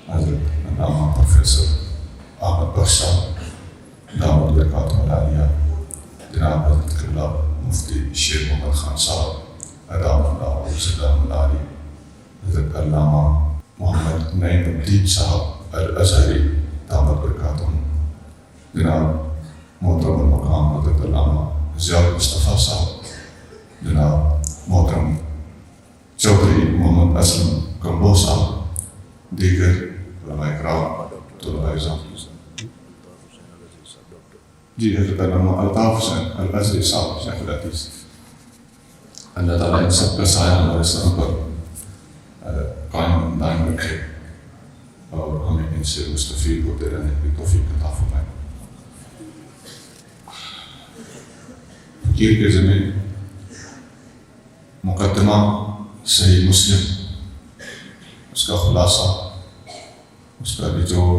حضرت علامہ پروفیسر احمد بخش صاحب دامت برکاتہ العالیہ، جناب حضرت قبلہ مفتی شیر محمد خان صاحب ادام اللہ وسلم العالی، حضرت علامہ محمد نعیم الدین صاحب الازہری دامت برکاتہ، جناب محترم المقام حضرت علامہ ضیاء المصطفیٰ صاحب، جناب محترم چودھری محمد اسلم کمبو صاحب، دیگر علماء کرام، طلباء اعزام، جی حضرت علامہ الطاف حسین الازہری صاحب شیخ الحدیث، اللہ تعالیٰ ان سب کا سایہ ہمارے سروں پر قائم دائم رکھے اور ہمیں ان سے مستفید ہوتے رہنے کی توفیق عطا فرمائے۔ فقیر کے ذمہ مقدمہ صحیح مسلم، اس کا خلاصہ، اس کا نچوڑ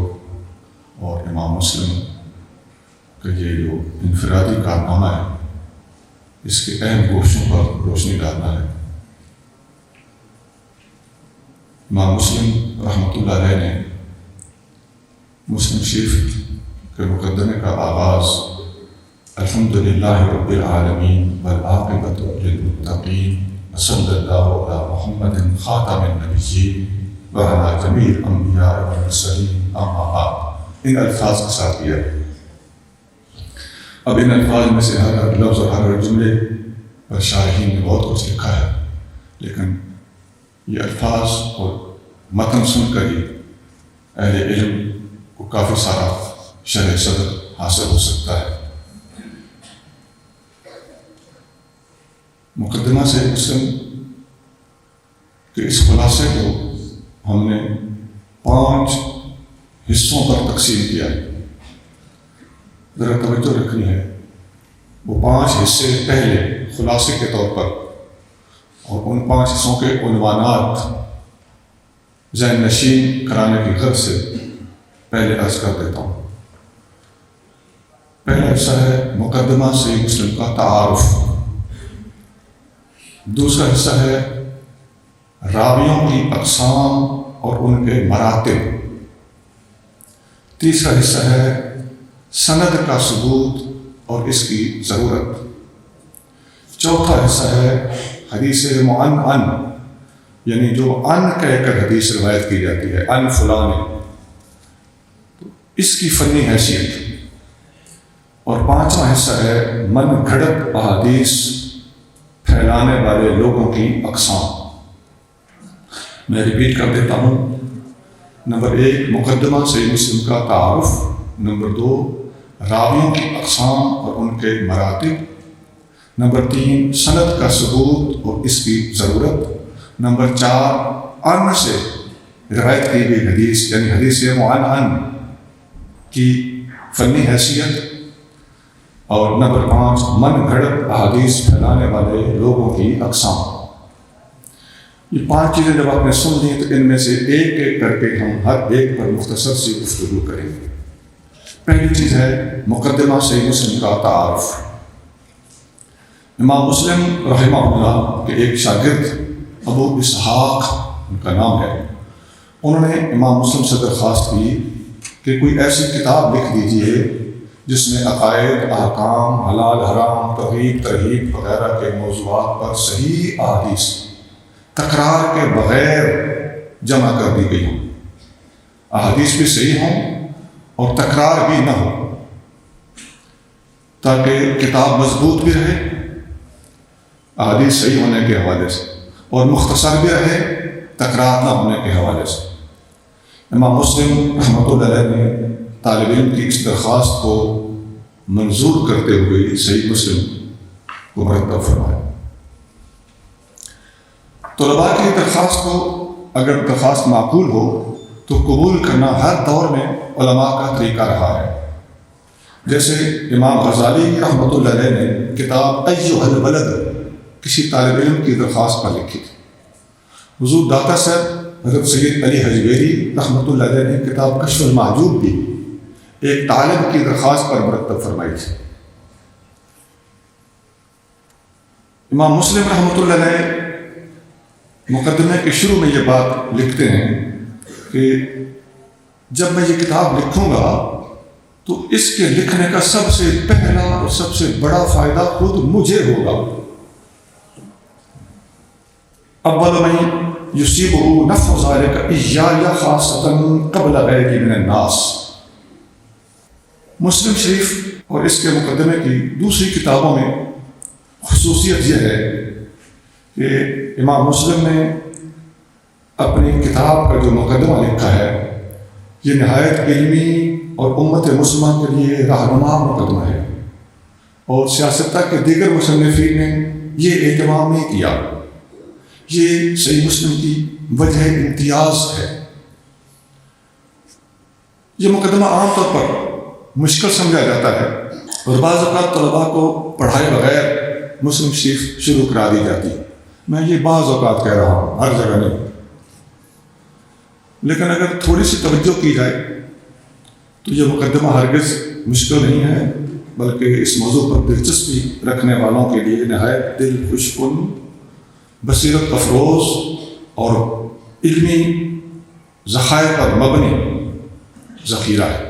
اور امام مسلم کہ یہ جو انفرادی کارنامہ ہے اس کے اہم گوشوں پر روشنی ڈالنا ہے۔ امام مسلم رحمۃ اللہ علیہ نے مسلم شریف کے مقدمے کا آغاز الحمدللہ رب العالمین والعاقبۃ للمتقین وصلی اللہ علی محمد خاتم النبیین وعلی جمیع الانبیاء والمرسلین اما بعد، ان الفاظ کے ساتھ کیا۔ اب ان الفاظ میں سے ہر لفظ اور ہر جملے پر شارحین نے بہت کچھ لکھا ہے، لیکن یہ الفاظ اور متن سن کر ہی اہل علم کو کافی سارا شرح صدر حاصل ہو سکتا ہے۔ مقدمہ سے مسلم کہ اس خلاصے کو ہم نے 5 حصوں پر تقسیم کیا ہے، ذرا توجہ رکھنی ہے۔ وہ 5 حصے پہلے خلاصے کے طور پر، اور ان 5 حصوں کے عنوانات ذہن نشین کرانے کی غرض سے پہلے عرض کر دیتا ہوں۔ پہلا حصہ ہے مقدمہ صحیح مسلم کا تعارف، دوسرا حصہ ہے راویوں کی اقسام اور ان کے مراتب، تیسرا حصہ ہے سند کا ثبوت اور اس کی ضرورت، چوتھا حصہ ہے حدیث معنعن، یعنی جو ان کہہ کر حدیث روایت کی جاتی ہے، ان فلاں، اس کی فنی حیثیت، اور 5واں حصہ ہے من گھڑت احادیث پھیلانے والے لوگوں کی اقسام۔ میں ریپیٹ کر دیتا ہوں۔ نمبر 1 مقدمہ صحیح مسلم کا تعارف، نمبر 2 راویوں کی اقسام اور ان کے مراتب، نمبر 3 سند کا ثبوت اور اس کی ضرورت، نمبر 4 ان سے روایت کی گئی حدیث یعنی حدیث معنعن کی فنی حیثیت، اور نمبر 5 من گھڑت احادیث پھیلانے والے لوگوں کی اقسام۔ یہ 5 چیزیں جب آپ نے سن لی تو ان میں سے ایک ایک کر کے ہم ہر ایک پر مختصر سی گفتگو کریں گے۔ پہلی چیز ہے مقدمہ صحیح مسلم کا تعارف۔ امام مسلم رحمہ اللہ کے ایک شاگرد ابو اسحاق ان کا نام ہے، انہوں نے امام مسلم سے درخواست کی کہ کوئی ایسی کتاب لکھ دیجیے جس میں عقائد، احکام، حلال حرام، ترغیب ترہیب وغیرہ کے موضوعات پر صحیح احادیث تکرار کے بغیر جمع کر دی گئی ہوں، احادیث بھی صحیح ہوں اور تکرار بھی نہ ہو، تاکہ کتاب مضبوط بھی رہے احادیث صحیح ہونے کے حوالے سے، اور مختصر بھی رہے تکرار نہ ہونے کے حوالے سے۔ امام مسلم رحمۃ اللہ علیہ نے طالب علم کی اس درخواست کو منظور کرتے ہوئے صحیح مسلم کو مرتب فرمایا۔ طلباء کی درخواست کو اگر درخواست معقول ہو تو قبول کرنا ہر دور میں علماء کا طریقہ رہا ہے۔ جیسے امام غزالی رحمۃ اللہ علیہ نے کتاب ایھا البلد کسی طالب علم کی درخواست پر لکھی تھی۔ حضور داتا صاحب حضرت سید علی حجویری رحمۃ اللہ علیہ نے کتاب کشف المحجوب بھی ایک طالب کی درخواست پر مرتب فرمائی تھی۔ امام مسلم رحمۃ اللہ علیہ مقدمے کے شروع میں یہ بات لکھتے ہیں کہ جب میں یہ کتاب لکھوں گا تو اس کے لکھنے کا سب سے پہلا اور سب سے بڑا فائدہ خود مجھے ہوگا. اول من یصیبہ نفع ذلک ایای خاصۃ قبل غیرہ من الناس. مسلم شریف اور اس کے مقدمے کی دوسری کتابوں میں خصوصیت یہ ہے کہ امام مسلم نے اپنی کتاب کا جو مقدمہ لکھا ہے یہ نہایت علمی اور امت مسلمہ کے لیے رہنما مقدمہ ہے، اور سیاستہ کے دیگر مصنفین نے یہ اہتمام نہیں کیا. یہ صحیح مسلم کی وجہ امتیاز ہے. یہ مقدمہ عام طور پر مشکل سمجھا جاتا ہے اور بعض اوقات طلباء کو پڑھائے بغیر مسلم شریف شروع کرا دی جاتی. میں یہ بعض اوقات کہہ رہا ہوں، ہر جگہ نہیں. لیکن اگر تھوڑی سی توجہ کی جائے تو یہ مقدمہ ہرگز مشکل نہیں ہے، بلکہ اس موضوع پر دلچسپی رکھنے والوں کے لیے نہایت دل خوش کن، بصیرت افروز اور علمی ذخائر پر مبنی ذخیرہ ہے.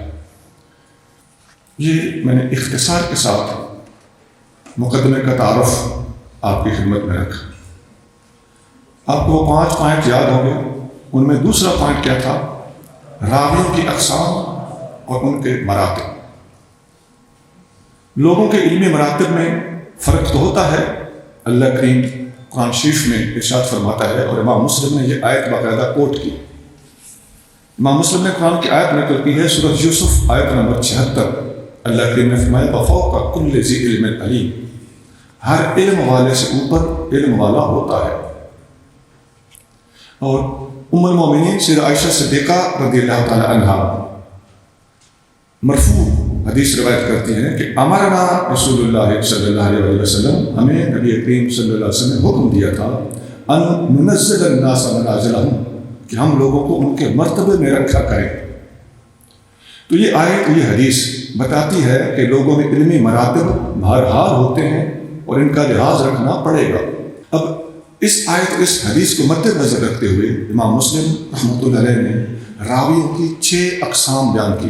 یہ میں نے اختصار کے ساتھ مقدمے کا تعارف آپ کی خدمت میں رکھا. آپ کو وہ 5 پوائنٹ یاد ہوں گے. ان میں دوسرا پوائنٹ کیا تھا؟ راویوں کی اقسام اور ان کے مراتب. لوگوں کے علمی مراتب میں فرق تو ہوتا ہے. اللہ کریم قرآن شریف میں ارشاد فرماتا ہے، اور امام مسلم نے یہ آیت باقاعدہ کوٹ کی. امام مسلم نے قرآن کی آیت نقل کی ہے، سورۃ یوسف آیت نمبر 76. اللہ کریم نے فرمایا وَفَوْقَ كُلِّ ذِي عِلْمٍ عَلِيمٍ. ہر علم والے سے اوپر علم والا ہوتا ہے. اور ام المومنین سیدہ عائشہ صدیقہ رضی اللہ تعالی عنہا مرفوع حدیث روایت کرتی ہیں کہ امرنا رسول اللہ صلی اللہ علیہ وسلم، ہمیں نبی کریم صلی اللہ علیہ وسلم نے حکم دیا تھا ان ننزل الناس منازلہم، کہ ہم لوگوں کو ان کے مرتبے میں رکھا کریں. تو یہ آیت، یہ حدیث بتاتی ہے کہ لوگوں میں علمی مراتب بہرحال ہوتے ہیں اور ان کا لحاظ رکھنا پڑے گا. اب اس آیت، اس حدیث کو مد نظر رکھتے ہوئے امام مسلم رحمۃ اللہ علیہ نے راویوں کی 6 اقسام بیان کی.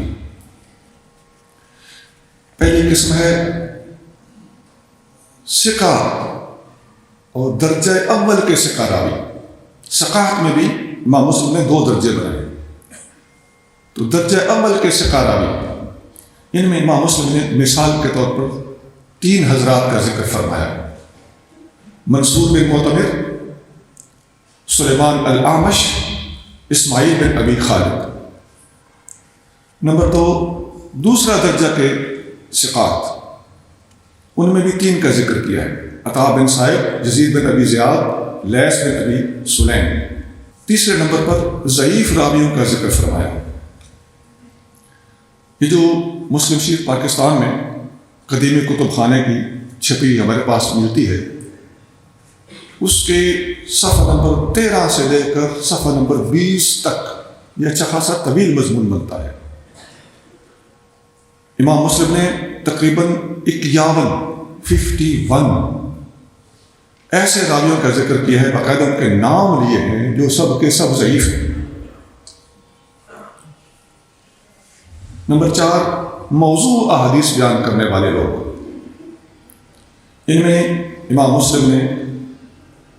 پہلی قسم ہے ثقہ اور درجہ اول کے ثقہ راوی. ثقات میں بھی امام مسلم نے 2 درجے بنائے. تو درجہ اول کے ثقہ راوی، ان میں امام مسلم نے مثال کے طور پر 3 حضرات کا ذکر فرمایا: منصور بن معتمر، سلیمان الاعمش، اسماعیل بن ابی خالد. نمبر 2 دوسرا درجہ کے ثقات، ان میں بھی 3 کا ذکر کیا ہے: عطا بن صائب، یزید بن ابی زیاد، لیث بن ابی سلیم. تیسرے نمبر پر ضعیف راویوں کا ذکر فرمایا. یہ جو مسلم شریف پاکستان میں قدیمی کتب خانے کی چھپی ہمارے پاس ملتی ہے، اس کے صفحہ نمبر 13 سے لے کر صفحہ نمبر 20 تک یہ اچھا خاصا طویل مضمون بنتا ہے. امام مسلم نے تقریباً 51 ایسے راویوں کا ذکر کیا ہے، باقاعدہ ان کے نام لیے ہیں جو سب کے سب ضعیف ہیں. نمبر 4 موضوع احادیث بیان کرنے والے لوگ. ان میں امام مسلم نے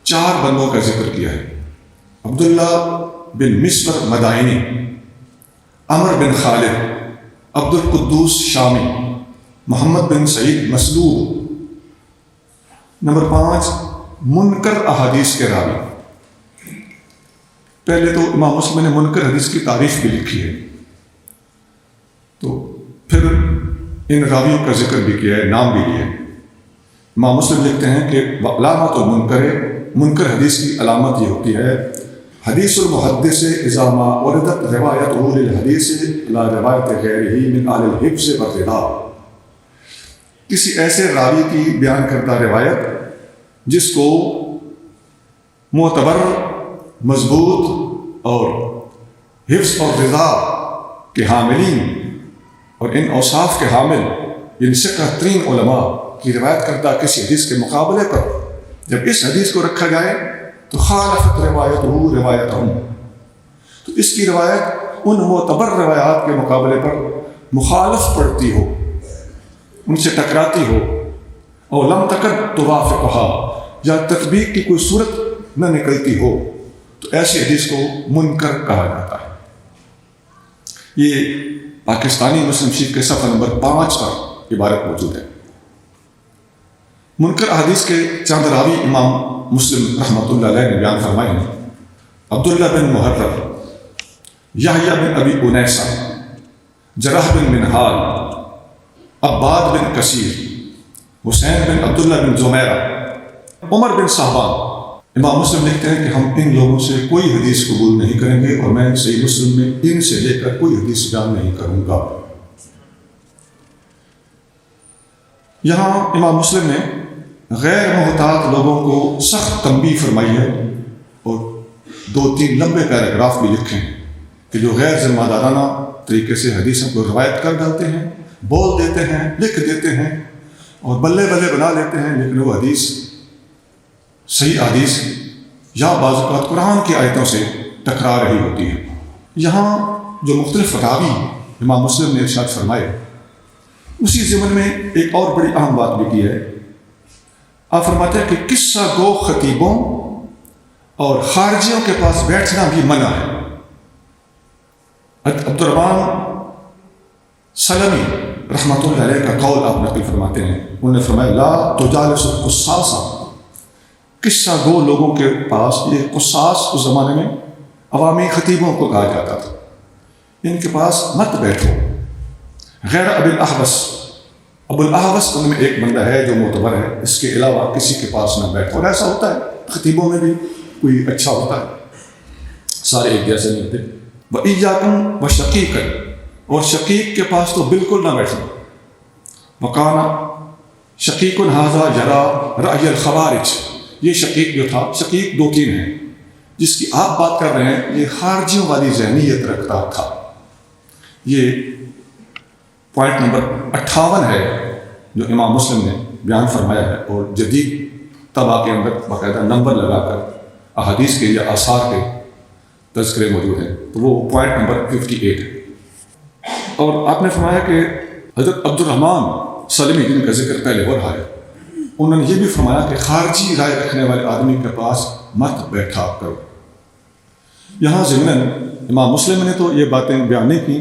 4 بندوں کا ذکر کیا ہے: عبداللہ بن مسور مدائنی، عمر بن خالد، عبد القدوس شامی، محمد بن سعید مسلوب. نمبر 5 منکر احادیث کے راوی. پہلے تو امام مسلم نے منکر حدیث کی تعریف بھی لکھی ہے، تو پھر ان راویوں کا ذکر بھی کیا ہے، نام بھی لیا ہے. امام مسلم لکھتے ہیں کہ علامت المنکر، منکر حدیث کی علامت یہ ہوتی ہے: حدیث المحدث اذا ما وردت روایتہ للحدیث لا روایت غیرہ من اہل الحفظ والرضا. کسی ایسے راوی کی بیان کردہ روایت جس کو معتبر، مضبوط اور حفظ اور رضا کے حاملین اور ان اوصاف کے حامل یعنی ثقہ ترین علماء کی روایت کردہ کسی حدیث کے مقابلے پر جب اس حدیث کو رکھا جائے تو خالفت روایتہ روایتہم، تو اس کی روایت ان معتبر روایات کے مقابلے پر مخالف پڑتی ہو، ان سے ٹکراتی ہو، اور لم تکد توافقها، یا تطبیق کی کوئی صورت نہ نکلتی ہو، تو ایسی حدیث کو منکر کہا جاتا ہے۔ یہ پاکستانی مسلم شریف کے صفحہ نمبر 5 پر عبارت موجود ہے۔ منکر حدیث کے چند راوی امام مسلم رحمۃ اللہ علیہ نے بیان فرمائے ہیں: عبداللہ بن محرر، یحییٰ بن ابی انیسہ، جرح بن منہال، عباد بن کثیر، حسین بن عبداللہ بن زمیرہ، عمر بن صحبان۔ امام مسلم لکھتے ہیں کہ ہم ان لوگوں سے کوئی حدیث قبول نہیں کریں گے، اور میں صحیح مسلم میں ان سے لے کر کوئی حدیث بیان نہیں کروں گا۔ یہاں امام مسلم نے غیر محتاط لوگوں کو سخت تنبیہ فرمائی ہے، اور 2-3 لمبے پیراگراف بھی لکھے ہیں کہ جو غیر ذمہ دارانہ طریقے سے حدیثوں کو روایت کر ڈالتے ہیں، بول دیتے ہیں، لکھ دیتے ہیں، اور بلے بلے بنا لیتے ہیں، لیکن وہ حدیث صحیح حدیث یا بعض اوقات قرآن کی آیتوں سے ٹکرا رہی ہوتی ہے۔ یہاں جو مختلف راوی امام مسلم نے ارشاد فرمائے، اسی ضمن میں ایک اور بڑی اہم بات بھی کی ہے۔ آپ فرماتے ہیں کہ قصہ گو خطیبوں اور خارجیوں کے پاس بیٹھنا بھی منع ہے۔ عبد الرحمن سلمی رحمۃ اللہ علیہ کا قول آپ نقل فرماتے ہیں، انہوں نے فرمایا: لا تجالس القصاص، قصہ گو لوگوں کے پاس، یہ قصاص اس زمانے میں عوامی خطیبوں کو کہا جاتا تھا، ان کے پاس مت بیٹھو۔ غیر ابی الاحوص، ابو الاحوص ان میں ایک بندہ ہے جو معتبر ہے، اس کے علاوہ کسی کے پاس نہ بیٹھو۔ اور ایسا ہوتا ہے خطیبوں میں بھی کوئی اچھا ہوتا ہے، سارے ایک جیسے نہیں ہوتے۔ وَإِيَّاكُمْ وَشَقِيقًا، اور شقیق کے پاس تو بالکل نہ بیٹھنا۔ وَكَانَ شَقِيقٌ هَذَا يَرَى رَأْيَ الْخَوَارِجِ، یہ شقیق جو تھا، شقیق 2-3 ہیں جس کی آپ بات کر رہے ہیں، یہ خارجیوں والی ذہنیت رکھتا تھا۔ یہ پوائنٹ نمبر 58 ہے جو امام مسلم نے بیان فرمایا ہے، اور جدید طبع کے اندر باقاعدہ نمبر لگا کر احادیث کے یا آثار کے تذکرے موجود ہیں، تو وہ پوائنٹ نمبر 58 ہے۔ اور آپ نے فرمایا کہ حضرت عبد الرحمن سلمی، جن کا ذکر پہلے ہو رہا ہے، انہوں نے یہ بھی فرمایا کہ خارجی رائے رکھنے والے آدمی کے پاس مت بیٹھا کرو۔ یہاں ضمناً امام مسلم نے تو یہ باتیں بیان نہیں کی،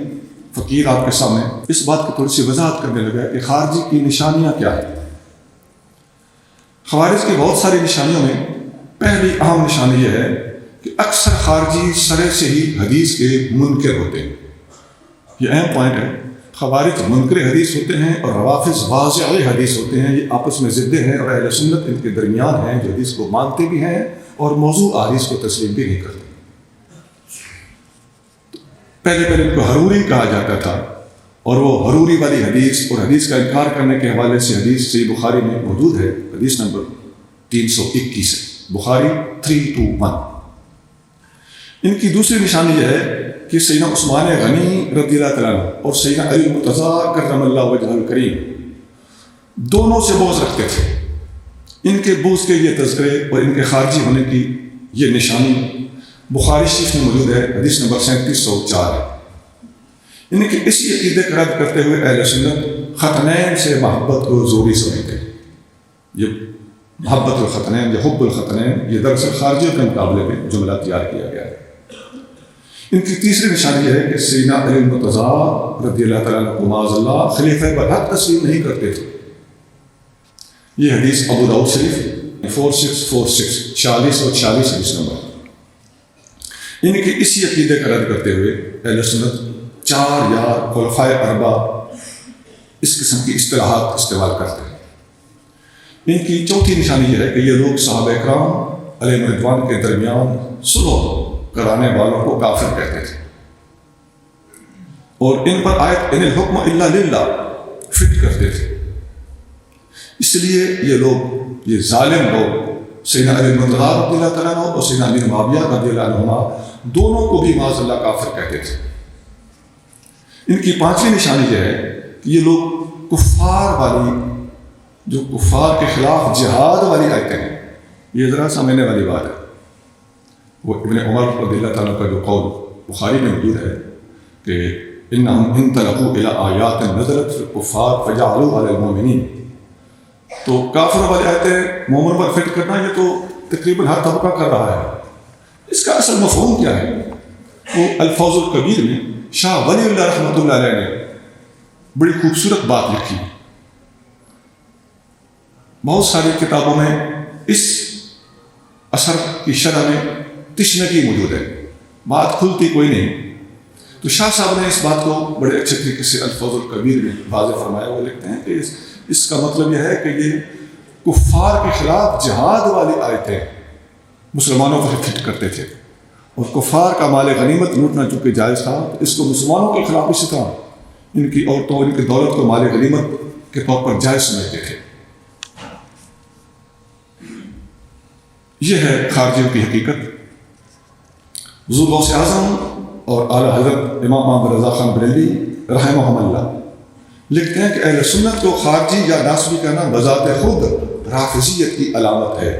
فقیر آپ کے سامنے اس بات کی تھوڑی سی وضاحت کرنے لگا کہ خارجی کی نشانیاں کیا ہیں۔ خوارج کی بہت ساری نشانیوں میں پہلی اہم نشانی یہ ہے کہ اکثر خارجی سرے سے ہی حدیث کے منکر ہوتے ہیں۔ یہ اہم پوائنٹ ہے۔ خوارج منکر حدیث ہوتے ہیں اور روافض واضع حدیث ہوتے ہیں، یہ آپس میں ضدیں ہیں، اور اہل سنت ان کے درمیان ہیں جو حدیث کو مانتے بھی ہیں اور موضوع حدیث کو تسلیم بھی نہیں کرتے۔ پہلے ان کو حروری کہا جاتا تھا، اور وہ حروری والی حدیث اور حدیث کا انکار کرنے کے حوالے سے حدیث صحیح بخاری میں موجود ہے، حدیث نمبر 321 ہے، بخاری 321۔ ان کی دوسری نشانی یہ ہے کہ سیدنا عثمان غنی رضی اللہ تعالیٰ عنہ اور سیدنا علی المرتضیٰ کرم اللہ وجہہ الکریم دونوں سے بغض رکھتے تھے۔ ان کے بغض کے یہ تذکرے اور ان کے خارجی ہونے کی یہ نشانی بخاری شریف میں موجود ہے، حدیث نمبر 3704 ہے۔ ان کے اسی عقیدے کا رد کرتے ہوئے اہل سنت ختنین سے محبت کو ضروری سمجھتے ہیں۔ یہ محبت الختنین یا حب الختنین یہ دراصل خارجیوں کے مقابلے میں جملہ تیار کیا گیا ہے۔ ان کی تیسری نشانی یہ ہے کہ سیدنا علی المرتضیٰ رضی اللہ تعالیٰ عنہ معاذ اللہ خلیفہ برحق تسلیم نہیں کرتے تھے۔ یہ حدیث ابو داؤد شریف 4646 46 اور 46 حدیث نمبر۔ ان کے اسی عقیدے کا رد کرتے ہوئے اہل سنت 4 یا خلفائے اربعہ اس قسم کی اصطلاحات استعمال کرتے ہیں۔ ان کی چوتھی نشانی یہ ہے کہ یہ لوگ صحابہ اکرام علیہ رضوان کے درمیان صلح کرانے والوں کو کافر کہتے تھے، اور ان پر آیت ان الحکم الا للہ فٹ کرتے تھے۔ اس لیے یہ لوگ، یہ ظالم لوگ، سیدنا علی المرتضیٰ رضی اللہ تعالیٰ عنہ اور سیدنا امیر معاویہ رضی اللہ عنہما دونوں کو بھی معاذ اللہ کافر کہتے تھے۔ ان کی پانچویں نشانی یہ ہے کہ یہ لوگ کفار والی، جو کفار کے خلاف جہاد والی آیتیں ہیں، یہ ذرا سمجھنے والی بات ہے۔ وہ ابن عمر رضی اللہ تعالیٰ کا جو قول بخاری میں موجود ہے کہ انہم انطلقوا الی آیات نزلت فی الکفار فجعلوها علی المؤمنین. تو کافر والی آیتیں مومن پر فٹ کرنا یہ تو تقریباً ہر طبقہ کر رہا ہے. اس کا اصل مفہوم کیا ہے؟ وہ الفوز الکبیر میں شاہ ولی اللہ رحمۃ اللہ علیہ نے بڑی خوبصورت بات لکھی. بہت ساری کتابوں میں اس اثر کی شرح میں تشنگی موجود ہے، بات کھلتی کوئی نہیں. تو شاہ صاحب نے اس بات کو بڑے اچھے طریقے سے الفوز الکبیر میں واضح فرمایا. وہ لکھتے ہیں کہ اس کا مطلب یہ ہے کہ یہ کفار کے خلاف جہاد والی آیتیں مسلمانوں پر فٹ کرتے تھے، اور کفار کا مال غنیمت لوٹنا چونکہ جائز تھا، تو اس کو مسلمانوں کے خلاف اسی طرح ان کی عورتوں ان کی دولت کو مال غنیمت کے طور پر جائز سمجھتے تھے. یہ ہے خارجیوں کی حقیقت. حضور غوث اعظم اور اعلیٰ حضرت امام محمد رضا خان بریلوی رحمہم اللہ لکھتے ہیں کہ اہل سنت کو خارجی یا ناسبی کہنا بذات خود رافضیت کی علامت ہے.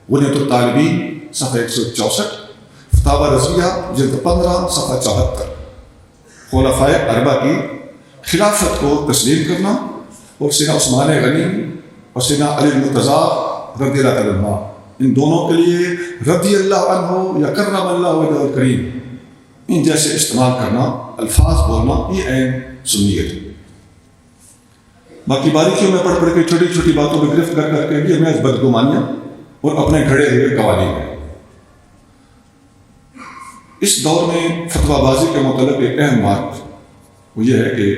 غنیۃ الطالبین صفحہ 164، فتاوی رضویہ جلد 15 صفحہ 74. خلفائے اربعہ کی خلافت کو تسلیم کرنا اور سیدنا عثمان غنی اور سیدنا علی المرتضیٰ رضی اللہ عنہ، ان دونوں کے لیے رضی اللہ عنہ یا کرم اللہ وجہہ الکریم، ان جیسے استعمال کرنا، الفاظ بولنا، یہ عین سنیت ہے. باقی باریکیوں میں پڑھ کے چھوٹی چھوٹی باتوں میں گرفت کر کے یہ محض بدگمانیاں اور اپنے گھڑے ہوئے قوانین ہیں. اس دور میں فتویٰ بازی کے متعلق ایک اہم بات وہ یہ ہے کہ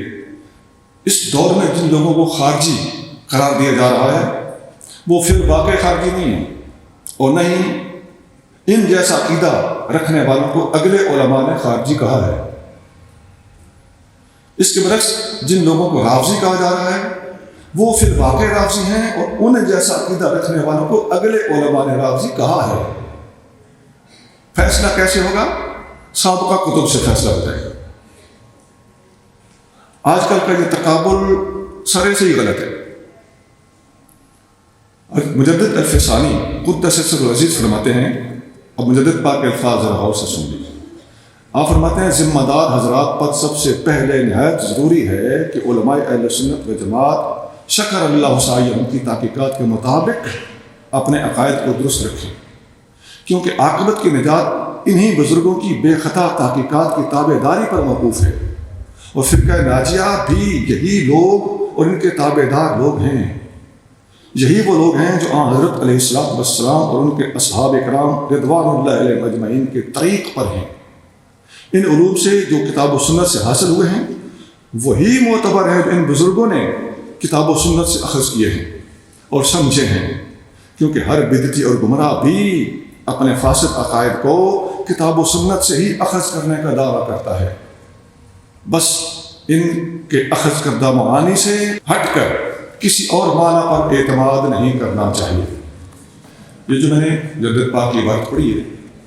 اس دور میں جن لوگوں کو خارجی قرار دیا جا رہا ہے وہ پھر واقع خارجی نہیں ہے، اور نہ ہی ان جیسا عقیدہ رکھنے والوں کو اگلے علماء نے خارجی کہا ہے. اس کے برعکس جن لوگوں کو رافضی کہا جا رہا ہے وہ پھر واقع رافضی ہیں، اور ان جیسا عقیدہ رکھنے والوں کو اگلے علماء نے رافضی کہا ہے. فیصلہ کیسے ہوگا؟ سابقہ کتب سے فیصلہ ہو جائے گا. آج کل کا یہ تقابل سرے سے ہی غلط ہے. مجدد الفسانی قدس سر العزیز فرماتے ہیں، اب مجدد پاک کے الفاظ ذرا غور سے سن لیجیے. آپ فرماتے ہیں ذمہ دار حضرات پر سب سے پہلے نہایت ضروری ہے کہ علماء اہل سنت و جماعت شکر اللہ سعیہم کی تحقیقات کے مطابق اپنے عقائد کو درست رکھیں، کیونکہ عاقبت کی نجات انہی بزرگوں کی بے خطا تحقیقات کی تابع داری پر موقوف ہے، اور فرقہ ناجیہ بھی یہی لوگ اور ان کے تابع دار لوگ ہیں. یہی وہ لوگ ہیں جو حضرت علیہ السلام اور ان کے اصحاب کرام رضوان اللہ علیہ مجمعین کے طریق پر ہیں. ان علوم سے جو کتاب و سنت سے حاصل ہوئے ہیں وہی معتبر ہیں جو ان بزرگوں نے کتاب و سنت سے اخذ کیے ہیں اور سمجھے ہیں، کیونکہ ہر بدعتی اور گمراہ بھی اپنے فاسد عقائد کو کتاب و سنت سے ہی اخذ کرنے کا دعویٰ کرتا ہے. بس ان کے اخذ کردہ معانی سے ہٹ کر کسی اور معنی پر اعتماد نہیں کرنا چاہیے. یہ جو میں نے مجدد پاک کی بات پڑھی ہے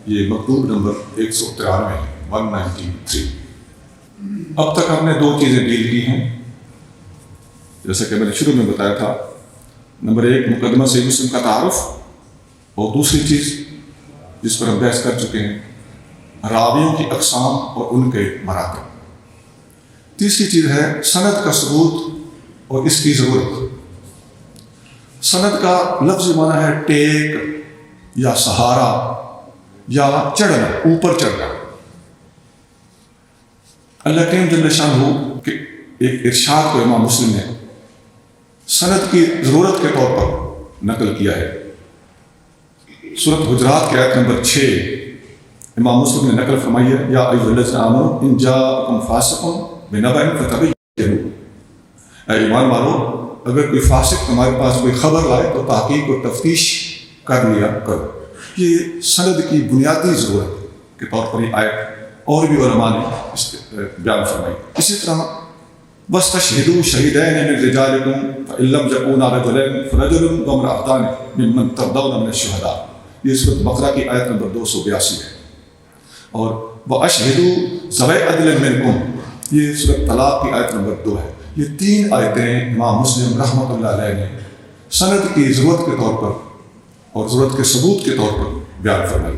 یہ مکتوب نمبر 193 ہے، 193. اب تک ہم نے دو چیزیں ڈیل کی ہیں جیسا کہ میں نے شروع میں بتایا تھا. نمبر 1 مقدمہ صحیح مسلم کا تعارف، اور دوسری چیز جس پر ہم بحث کر چکے ہیں راویوں کی اقسام اور ان کے مراتب. تیسری چیز ہے سند کا ثبوت اور اس کی ضرورت. سند کا لفظ معنی ہے ٹیک یا سہارا یا چڑھنا، اوپر چڑھنا. اللہ کریم جل شانہ کہ ایک ارشاد کو امام مسلم نے سند کی ضرورت کے طور پر نقل کیا ہے. سورۃ حجرات کی آیت نمبر 6 امام مسلم نے نقل فرمائی ہے، یا ایھا الذین آمنوا ان جاءکم فاسق بنبأ فتبینوا. اے ایمان والو، اگر کوئی فاسق تمہارے پاس کوئی خبر لائے تو تحقیق و تفتیش کر لیا کرو. یہ سند کی بنیادی ضرورت کے طور پر یہ آیت اور بھی علماء نے اس بیان فرمائی. اسی طرح وَاسْتَشْهِدُوا شَهِدَيْنِ مِن رِجَالِكُمْ فَإِن لَّمْ يَكُونَا رَجُلَيْنِ فَرَجُلٌ وَامْرَأَتَانِ مِمَّن تَرْضَوْنَ مِنَ الشُّهَدَاءِ. یہ سورۃ بقرہ کی آیت نمبر 282 ہے. اور وَأَشْهِدُوا ذَوَيْ عَدْلٍ مِنكُمْ یہ سورۃ طلاق کی آیت نمبر 2 ہے. یہ 3 آیتیں امام مسلم رحمۃ اللہ علیہ نے سند کی ضرورت کے طور پر اور ضرورت کے ثبوت کے طور پر بیان فرمائی.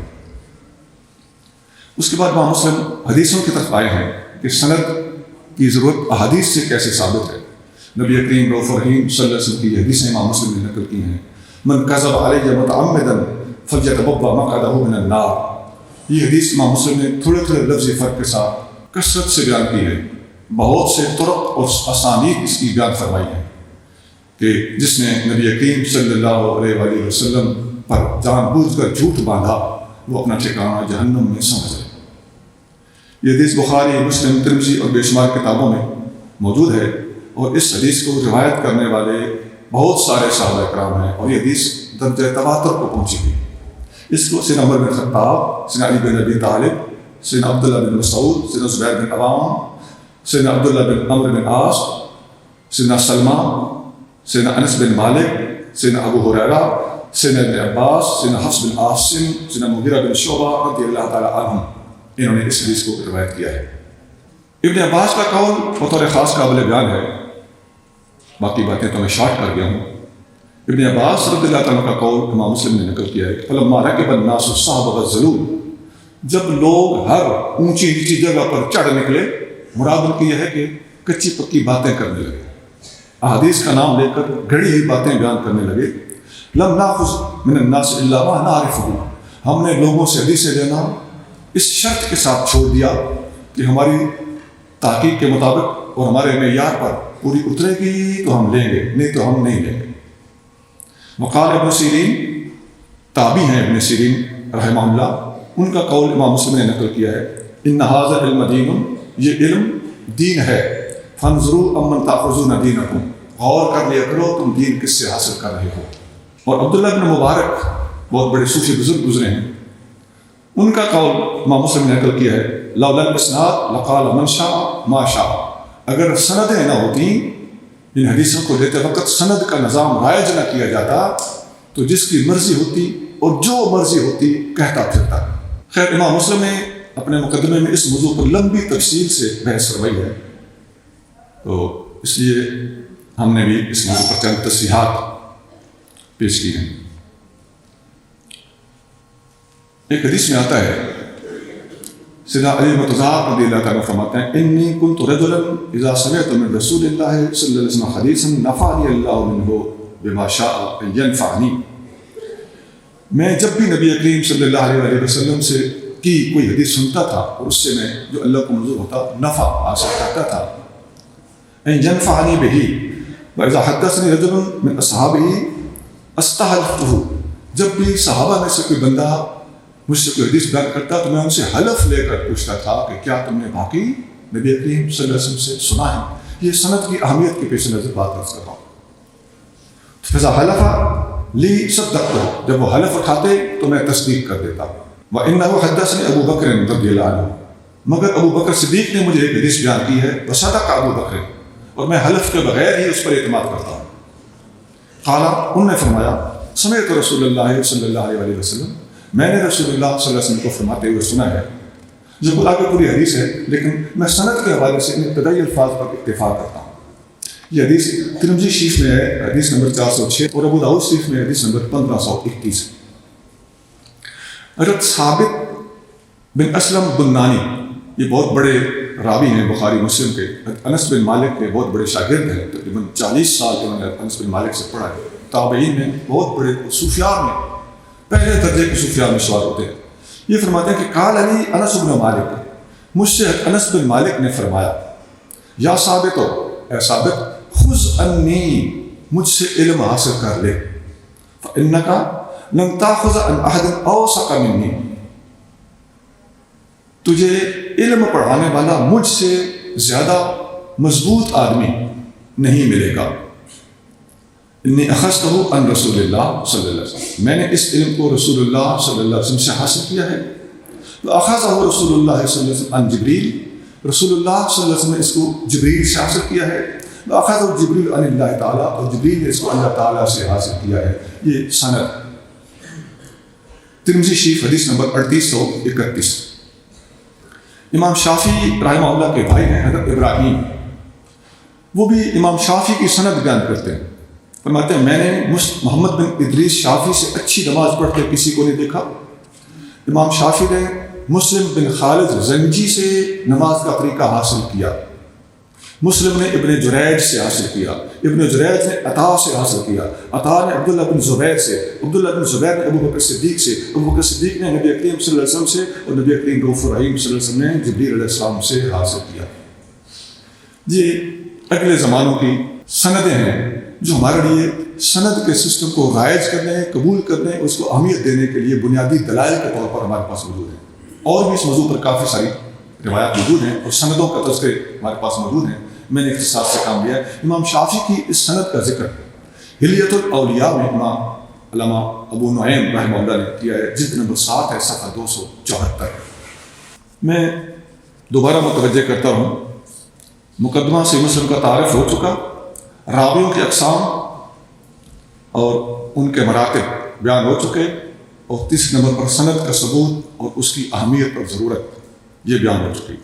اس کے بعد امام مسلم حدیثوں کی طرف آئے ہیں کہ سند کی ضرورت احادیث سے کیسے ثابت ہے۔ نبی کریم رؤوف رحیم صلی اللہ علیہ وسلم کی حدیثیں امام مسلم نے نقل کی ہیں، من کذب علی متعمدا فلیتبوأ مقعدہ من النار۔ یہ حدیث امام مسلم نے تھوڑے تھوڑے لفظی فرق کے ساتھ کثرت سے بیان کی ہے، بہت سے طرق اور اسانید اس کی بیان فرمائی ہے کہ جس نے نبی کریم صلی اللہ علیہ وآلہ وسلم پر جان بوجھ کر جھوٹ باندھا وہ اپنا ٹھکانہ جہنم میں سمجھ لے۔ یہ حدیث بخاری، مسلم، ترمذی اور بے شمار کتابوں میں موجود ہے، اور اس حدیث کو روایت کرنے والے بہت سارے صحابہ اکرام ہیں، اور یہ حدیث درجہ تواتر کو پہنچی ہوئی۔ اس کو سیدنا عمر بن خطاب، سیدنا علی بن ابی طالب، سیدنا عبداللہ بن مسعود، سیدنا زبیر بن عوام، سیدنا عبداللہ بن عمرو بن عاص، سیدنا سلمان، سیدنا انس بن مالک، سیدنا ابو ہریرہ، سیدنا ابن عباس، سیدنا حفص بن عاصم، سیدنا مغیرہ بن شعبہ رضی اللہ تعالیٰ عنہم، انہوں نے اس حدیث کو روایت کیا ہے۔ ابن عباس کا قول بطور خاص قابل بیان ہے، باقی باتیں تو میں شارٹ کر گیا ہوں۔ ابن عباس رضی اللہ تعالیٰ کا قول امام مسلم نے نقل کیا ہے، فلما رکب الناس الصعب والذلول، جب لوگ ہر اونچی نیچی جگہ پر چڑھ نکلے، مراد ان کی یہ ہے کہ کچی پکی باتیں کرنے لگے، احادیث کا نام لے کر گھڑی ہوئی باتیں بیان کرنے لگے، لم ناخذ من الناس الا ما نعرفه، ہم نے لوگوں سے حدیثیں لینا اس شرط کے ساتھ چھوڑ دیا کہ ہماری تحقیق کے مطابق اور ہمارے معیار پر پوری اترے گی تو ہم لیں گے، نہیں تو ہم نہیں لیں گے۔ وقال ابن سیرین، تابعی ہیں ابن سیرین رحمہ اللہ، ان کا قول امام مسلم نے نقل کیا ہے، ان ھذا العلم دین، یہ علم دین ہے، فانظروا امن تاخذون دینکم، غور کر لیا کرو تم دین کس سے حاصل کر رہے ہو۔ اور عبداللہ بن مبارک بہت بڑے صوفی بزرگ گزرے ہیں، ان کا قول امام مسلم نے نقل کیا ہے، لولا الاسناد لقال من شاء ما شاء، اگر سندیں نہ ہوتی، ان حدیثوں کو لیتے وقت سند کا نظام رائج نہ کیا جاتا تو جس کی مرضی ہوتی اور جو مرضی ہوتی کہتا پھرتا۔ خیر، امام مسلم نے اپنے مقدمے میں اس موضوع پر لمبی تفصیل سے بحث فرمائی ہے، تو اس لیے ہم نے بھی اس موضوع پر چند تصریحات پیش کی ہیں۔ ایک حدیث میں آتا ہے، سیدنا علی متضاد رضی اللہ تعالیٰ فرماتے ہیں، انی کنت رجلا اذا سمعت من رسول اللہ صلی اللہ علیہ وسلم حدیثا نفعنی اللہ منہ بما شاء ان ینفعنی، میں جب بھی نبی کریم صلی اللہ علیہ وسلم سے کی کوئی حدیث سنتا تھا اور اس سے میں جو اللہ کو منظور ہوتا نفع حاصل کرتا تھا، ان ینفعنی بہ، واذا حدثنی رجل من اصحابہ استحلفتہ، جب بھی صحابہ میں سے کوئی بندہ مجھ سے کوئی حدیث بیان کرتا تو میں ان سے حلف لے کر پوچھتا تھا کہ کیا تم نے واقعی نبی کریم صلی اللہ علیہ وسلم سے سنا ہے؟ یہ سند کی اہمیت کے پیش نظر بات عرض کر رہا ہوں۔ فضا حلف لی صدقتہ، جب وہ حلف اٹھاتے تو میں تصدیق کر دیتا۔ وَإِنَّهُ حَدَّثَنِي أَبُو بَكْرٍ رضی اللہ عنہ، مگر ابو بکر صدیق نے مجھے ایک حدیث بیان کی ہے، وصدق ابو بکر، اور میں حلف کے بغیر ہی اس پر اعتماد کرتا ہوں۔ قال، انہوں نے فرمایا، سمعت رسول اللہ صلی اللہ علیہ وسلم، میں نے رسول اللہ صلی اللہ علیہ وسلم کو فرماتے ہوئے سنا ہے، جو آگے پوری حدیث ہے لیکن میں سند کے حوالے سے ان ابتدائی الفاظ پر اکتفا کرتا ہوں۔ یہ حدیث ترمذی شریف میں ہے، حدیث نمبر 406، اور ابو داؤد شریف میں حدیث نمبر 1521۔ حضرت ثابت بن اسلم بنانی، یہ بہت بڑے راوی ہیں بخاری مسلم کے، انس بن مالک کے بہت بڑے شاگرد ہیں، تقریباً 40 سال انہوں نے انس بن مالک سے پڑھا ہے، تابعین میں بہت بڑے صوفیاء میں پہلے درجے کے صوفیاء میں شمار ہوتے ہیں۔ یہ فرماتے ہیں کہ قال علی انس بن مالک، مجھ سے انس بن مالک نے فرمایا، یا ثابت ہو، اے ثابت، خذ انی، مجھ سے علم حاصل کر لے، فإنک لن تأخذ عن احد اوثق منی، تجھے علم پڑھانے والا مجھ سے زیادہ مضبوط آدمی نہیں ملے گا۔ انی اخذتہ عن رسول اللہ صلی اللہ علیہ وسلم، میں نے اس علم کو رسول اللہ صلی اللہ علیہ وسلم سے حاصل کیا ہے۔ اخذہ رسول اللہ صلی اللہ علیہ وسلم عن جبریل، رسول اللہ صلی اللہ علیہ وسلم نے اس کو جبریل سے حاصل کیا ہے۔ اخذہ جبریل عن اللہ تعالیٰ، اور جبریل نے اس کو اللہ تعالیٰ سے حاصل کیا ہے۔ یہ سند ترمذی شریف حدیث نمبر 3831۔ امام شافعی رحمہ اللہ کے بھائی ہیں حضرت ابراہیم، وہ بھی امام شافعی کی سند بیان کرتے ہیں، فرماتے ہیں میں نے محمد بن ادریس شافعی سے اچھی نماز پڑھتے کسی کو نہیں دیکھا۔ امام شافعی نے مسلم بن خالد زنجی سے نماز کا طریقہ حاصل کیا، مسلم نے ابن جریج سے حاصل کیا، ابن جریج نے عطا سے حاصل کیا، عطا نے عبداللہ بن زبیر سے، عبداللہ بن زبیر نے ابو بکر صدیق سے، ابو بکر صدیق نے نبی کریم صلی اللہ علیہ وسلم سے، اور نبی کریم رؤوف الرحیم صلی اللہ علیہ وسلم نے جبریل علیہ السلام سے حاصل کیا۔ یہ اگلے زمانوں کی سندیں ہیں جو ہمارے لیے سند کے سسٹم کو رائج کرنے، قبول کرنے، اس کو اہمیت دینے کے لیے بنیادی دلائل کے طور پر ہمارے پاس موجود ہیں۔ اور بھی اس موضوع پر کافی ساری روایات موجود ہیں اور سندوں کا تذکرے ہمارے پاس موجود ہیں، میں نے اختصار سے کام لیا ہے۔ امام شافعی کی اس سند کا ذکر حلیۃ الاولیاء میں امام علامہ ابو نعیم رحمہ اللہ نے کیا ہے، جلد نمبر 7 ہے، صفحہ 274۔ میں دوبارہ متوجہ کرتا ہوں، مقدمہ سے مسلم کا تعارف ہو چکا، راویوں کی اقسام اور ان کے مراتب بیان ہو چکے، اور تیسرے نمبر پر سند کا ثبوت اور اس کی اہمیت اور ضرورت یہ بیان ہو چکی۔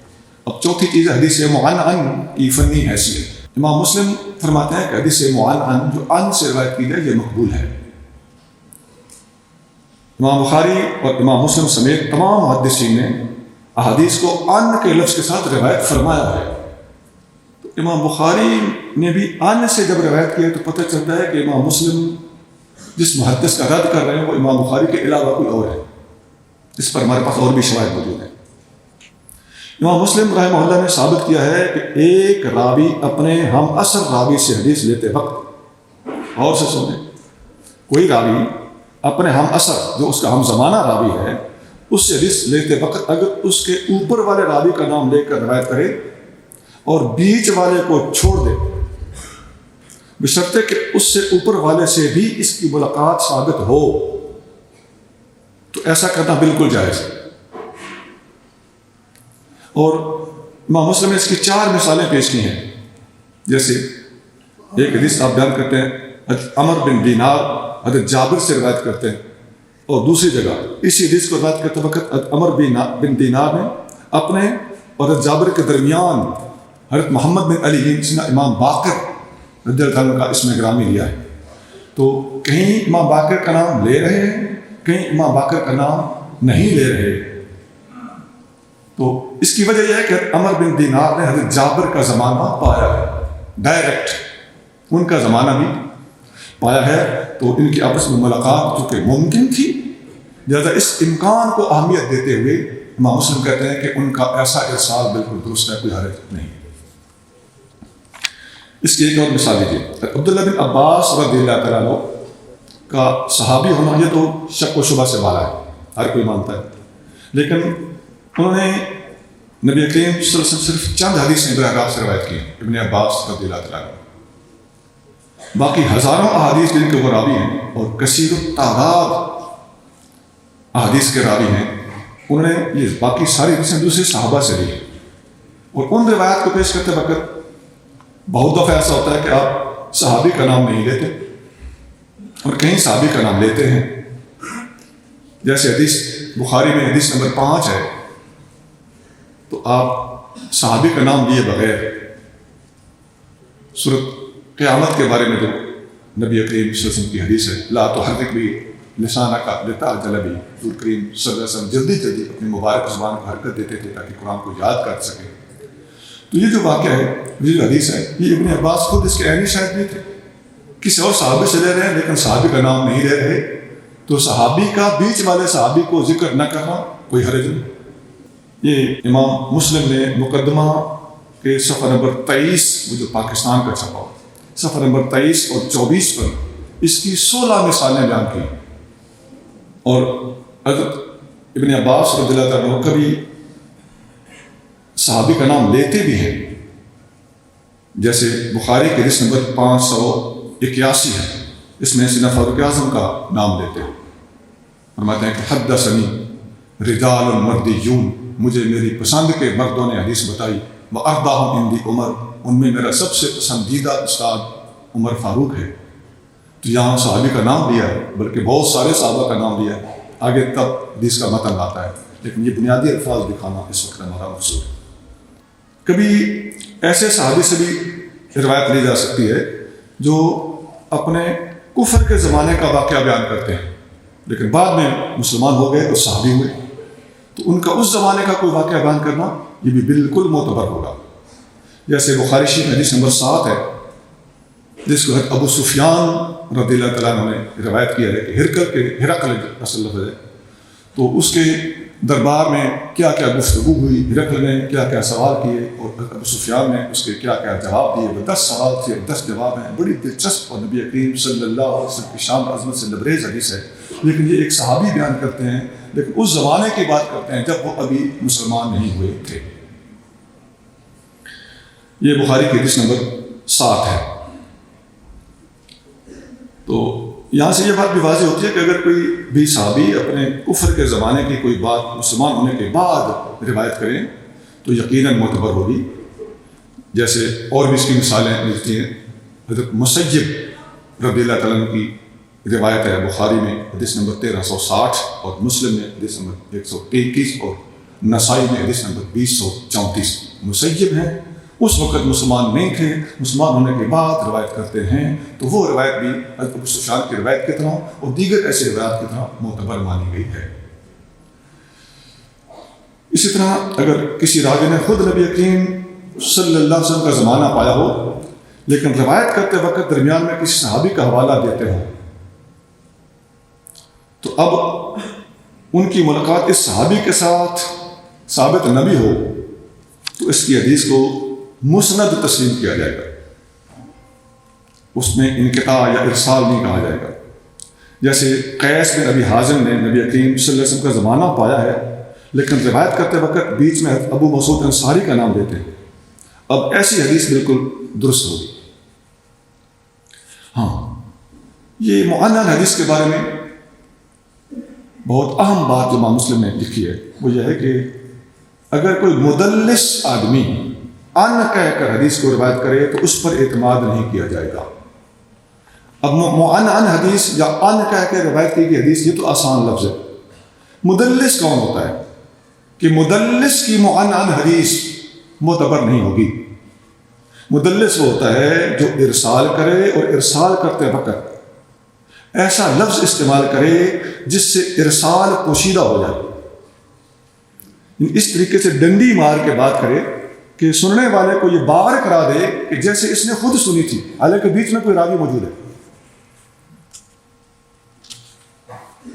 اب چوتھی چیز حدیث معنعن کی فنی حیثیت۔ امام مسلم فرماتے ہیں کہ حدیث معنعن جو ان سے روایت کی جائے یہ مقبول ہے۔ امام بخاری اور امام مسلم سمیت تمام محدثین نے احادیث کو ان کے لفظ کے ساتھ روایت فرمایا ہے۔ تو امام بخاری نے بھی ان سے جب روایت کیا تو پتہ چلتا ہے کہ امام مسلم جس محدث کا رد کر رہے ہیں وہ امام بخاری کے علاوہ کوئی اور ہے۔ اس پر ہمارے پاس اور بھی شواہد موجود ہیں۔ امام مسلم رحمہ اللہ نے ثابت کیا ہے کہ ایک راوی اپنے ہم اثر راوی سے حدیث لیتے وقت، اور سے سنیں، کوئی راوی اپنے ہم اثر جو اس کا ہم زمانہ راوی ہے اس سے حدیث لیتے وقت اگر اس کے اوپر والے راوی کا نام لے کر روایت کرے اور بیچ والے کو چھوڑ دے، بشرطے کہ اس سے اوپر والے سے بھی اس کی ملاقات ثابت ہو، تو ایسا کرنا بالکل جائز ہے۔ اور امام مسلم نے اس کی 4 مثالیں پیش کی ہیں، جیسے ایک حدیث آپ بیان کرتے ہیں حضرت عمر بن دینار حضرت جابر سے روایت کرتے ہیں، اور دوسری جگہ اسی حدیث کو روایت کرتے وقت حضرت عمر بن دینار نے اپنے اور حضرت جابر کے درمیان حضرت محمد بن علی جن امام باقر رضی اللہ عنہ کا اسم گرامی لیا ہے۔ تو کہیں امام باقر کا نام لے رہے ہیں، کہیں امام باقر کا نام نہیں لے رہے۔ تو اس کی وجہ یہ ہے کہ عمر بن دینار نے حضرت جابر کا زمانہ پایا ہے، ڈائریکٹ ان کا زمانہ بھی پایا ہے، تو ان کی آپس میں ملاقات چونکہ ممکن تھی، لہٰذا اس امکان کو اہمیت دیتے ہوئے امام مسلم کہتے ہیں کہ ان کا ایسا ارسال بالکل درست ہے، کوئی حرج نہیں۔ اس کی ایک اور مثال دیجیے، عبداللہ بن عباس رضی اللہ تعالیٰ عنہ کا صحابی ہونا یہ تو شک و شبہ سے بالا ہے، ہر کوئی مانتا ہے، لیکن انہوں نے نبی کریم صلی اللہ علیہ وسلم صرف چند حدیثیں براہ راست سے روایت کی، ابن عباس رضی اللہ تعالیٰ عنہ، باقی ہزاروں احادیث جن کے وہ راوی ہیں اور کثیر التعداد احادیث کے راوی ہیں، انہوں نے یہ باقی ساری حدیثیں دوسرے صحابہ سے لی، اور ان روایات کو پیش کرتے وقت بہت دفعہ ایسا ہوتا ہے کہ آپ صحابی کا نام نہیں لیتے اور کہیں صحابی کا نام لیتے ہیں، جیسے حدیث بخاری میں حدیث نمبر 5 ہے، تو آپ صحابی کا نام لیے بغیر سورۃ قیامت کے بارے میں جو نبی کریم صلی اللہ علیہ وسلم کی حدیث ہے، لا تحرک بھی لسانک لتعجل بھی، حضور کریم صلی اللہ علیہ وسلم جلدی جلدی اپنی مبارک زبان کو حرکت دیتے تھے تاکہ قرآن کو یاد کر سکے۔ تو یہ جو واقعہ ہے، یہ جو حدیث ہے، یہ ابن عباس خود اس کے عینی شاہد بھی تھے، کسی اور صحابی سے لے رہے ہیں لیکن صحابی کا نام نہیں لے رہے، تو صحابی کا بیچ والے صحابی کو ذکر نہ کرنا کوئی حرج نہیں۔ یہ امام مسلم نے مقدمہ کے صفحہ نمبر 23 وہ جو پاکستان کا چھپا ہوا، صفحہ نمبر 23 اور 24 پر اس کی 16 مثالیں بیان کی، اور حضرت ابن عباس رضی اللہ عنہ کبھی صحابی کا نام لیتے بھی ہیں، جیسے بخاری کے حدیث نمبر 581 ہے، اس میں سیدنا فاروق اعظم کا نام لیتے ہیں، فرماتے ہیں کہ حدثنی رجال مردیون، مجھے میری پسند کے مردوں نے حدیث بتائی، وارضاہم عندی عمر، ان میں میرا سب سے پسندیدہ استاد عمر فاروق ہے۔ تو یہاں صحابی کا نام لیا ہے، بلکہ بہت سارے صحابہ کا نام لیا ہے، آگے تب حدیث کا متن آتا ہے، لیکن یہ بنیادی الفاظ دکھانا اس وقت ہمارا مقصود ہے۔ کبھی ایسے صحابی سے بھی روایت لی جا سکتی ہے جو اپنے کفر کے زمانے کا واقعہ بیان کرتے ہیں، لیکن بعد میں مسلمان ہو گئے تو صحابی ہوئے، تو ان کا اس زمانے کا کوئی واقعہ بیان کرنا یہ بھی بالکل معتبر ہوگا. جیسے بخاری شریف حدیث نمبر 7 ہے جس کو ابو سفیان رضی اللہ تعالیٰ عنہ نے روایت کیا ہے کہ ہرقل رسول اللہ ہے، تو اس کے دربار میں کیا کیا گفتگو ہوئی، ہرقل نے کیا کیا سوال کیے اور ابو سفیان نے اس کے کیا کیا جواب دیے. 10 سوال تھے، 10 جواب ہیں. بڑی دلچسپ اور نبی کریم صلی اللہ علیہ وسلم کی شان عظمت سے لبریز حدیث ہے. لیکن یہ ایک صحابی بیان کرتے ہیں، لیکن اس زمانے کی بات کرتے ہیں جب وہ ابھی مسلمان نہیں ہوئے تھے. یہ بخاری کی حدیث نمبر 7 ہے. تو یہاں سے یہ بات بھی واضح ہوتی ہے کہ اگر کوئی بھی صحابی اپنے کفر کے زمانے کی کوئی بات مسلمان ہونے کے بعد روایت کریں تو یقیناً معتبر ہوگی. جیسے اور بھی اس کی مثالیں ملتی ہیں. حضرت مسیب رضی اللہ تعالیٰ عنہ کی روایت ہے بخاری میں حدیث نمبر 1360 اور مسلم میں حدیث نمبر 133 اور نسائی میں حدیث نمبر 2034. مسیب ہیں، اس وقت مسلمان نہیں تھے، مسلمان ہونے کے بعد روایت کرتے ہیں، تو وہ روایت بھی حضرت ابو سفیان کی روایت کی طرح اور دیگر ایسے روایات کی طرح معتبر مانی گئی ہے. اسی طرح اگر کسی راوی نے خود نبی کریم صلی اللہ علیہ وسلم کا زمانہ پایا ہو لیکن روایت کرتے وقت درمیان میں کسی صحابی کا حوالہ دیتے ہوں، تو اب ان کی ملاقات اس صحابی کے ساتھ ثابت نہ بھی ہو تو اس کی حدیث کو مسند تسلیم کیا جائے گا، اس میں انقطاع یا ارسال نہیں کہا جائے گا. جیسے قیس بن ابی حازم نے نبی کریم صلی اللہ علیہ وسلم کا زمانہ پایا ہے لیکن روایت کرتے وقت بیچ میں ابو مسعود انصاری کا نام دیتے ہیں. اب ایسی حدیث بالکل درست ہوگی. ہاں، یہ معنن حدیث کے بارے میں بہت اہم بات جو امام مسلم نے لکھی ہے وہ یہ ہے کہ اگر کوئی مدلس آدمی ان کہہ کر حدیث کو روایت کرے تو اس پر اعتماد نہیں کیا جائے گا. اب معنن حدیث یا ان کہہ کے روایت کی گئی حدیث یہ تو آسان لفظ ہے. مدلس کون ہوتا ہے کہ مدلس کی معنن حدیث معتبر نہیں ہوگی. مدلس وہ ہوتا ہے جو ارسال کرے اور ارسال کرتے وقت ایسا لفظ استعمال کرے جس سے ارسال پوشیدہ ہو جائے. اس طریقے سے ڈنڈی مار کے بات کرے کہ سننے والے کو یہ باور کرا دے کہ جیسے اس نے خود سنی تھی حالانکہ بیچ میں کوئی راوی موجود ہے.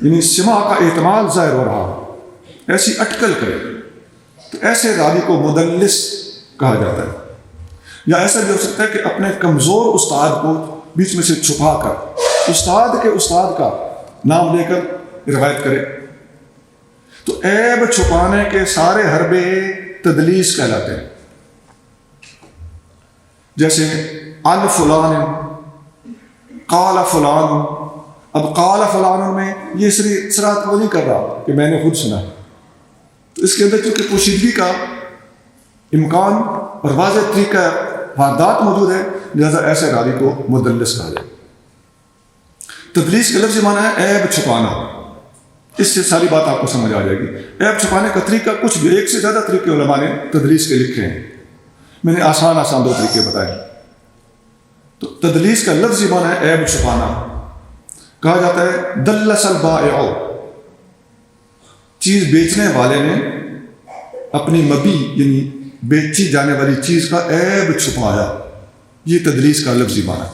یعنی سماع کا احتمال ظاہر ہو رہا ہو، ایسی اٹکل کرے تو ایسے راوی کو مدلس کہا جاتا ہے. یا ایسا بھی ہو سکتا ہے کہ اپنے کمزور استاد کو بیچ میں سے چھپا کر استاد کے استاد کا نام لے کر روایت کرے تو عیب چھپانے کے سارے حربے تدلیس کہلاتے ہیں. جیسے عن فلان قال فلان. اب قال فلان میں یہ صراحت وہ نہیں کر رہا کہ میں نے خود سنا ہے، تو اس کے اندر چونکہ پوشیدگی کا امکان اور واضح طریقہ واردات موجود ہے لہذا ایسے راوی کو مدلس کہا جائے. تدلیس کا لفظ معنی ہے عیب چھپانا. اس سے ساری بات آپ کو سمجھ آ جائے گی. عیب چھپانے کا طریقہ کچھ بھی، ایک سے زیادہ طریقے علماء نے تدلیس کے لکھے ہیں. میں نے آسان 2 طریقے بتائے. تو تدلیس کا لفظ معنی ہے عیب چھپانا. کہا جاتا ہے دلس البائع، چیز بیچنے والے نے اپنی مبی یعنی بیچی جانے والی چیز کا عیب چھپایا. یہ تدلیس کا لفظی معنی.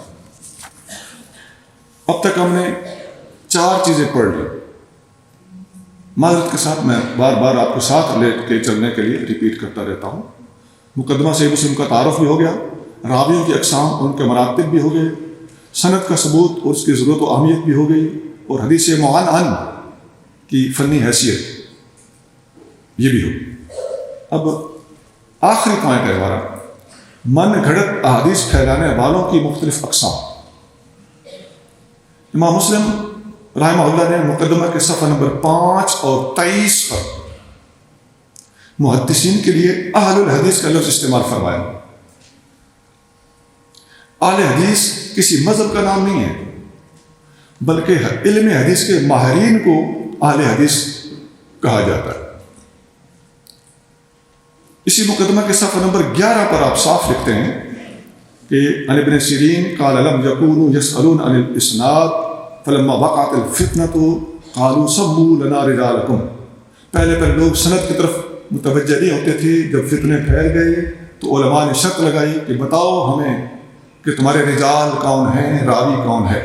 اب تک ہم نے 4 چیزیں پڑھ لی. معذرت کے ساتھ میں بار بار آپ کو ساتھ لے کے چلنے کے لیے ریپیٹ کرتا رہتا ہوں. مقدمہ صحیح مسلم کا تعارف بھی ہو گیا، راویوں کی اقسام ان کے مراتب بھی ہو گئے، سند کا ثبوت اور اس کی ضرورت و اہمیت بھی ہو گئی، اور حدیث معنن کی فنی حیثیت یہ بھی ہو. اب آخری پوائنٹ ہے ہمارا، من گھڑت احادیث پھیلانے والوں کی مختلف اقسام. امام مسلم رحمہ اللہ نے مقدمہ کے صفحہ نمبر 5 اور 23 پر محدثین کے لیے اہل الحدیث کا لفظ استعمال فرمایا. اہل حدیث کسی مذہب کا نام نہیں ہے بلکہ علم حدیث کے ماہرین کو اہل حدیث کہا جاتا ہے. اسی مقدمہ کے صفحہ نمبر 11 پر آپ صاف لکھتے ہیں کہ عن ابن سیرین قال لم يكونوا يسألون عن الاسناد فلما وقعت الفتنة قالوا سموا لنا رجالكم. پہلے لوگ سند کی طرف متوجہ نہیں ہوتے تھے. جب فتنے پھیل گئے تو علماء نے شرط لگائی کہ بتاؤ ہمیں کہ تمہارے رجال کون ہیں, راوی کون ہے.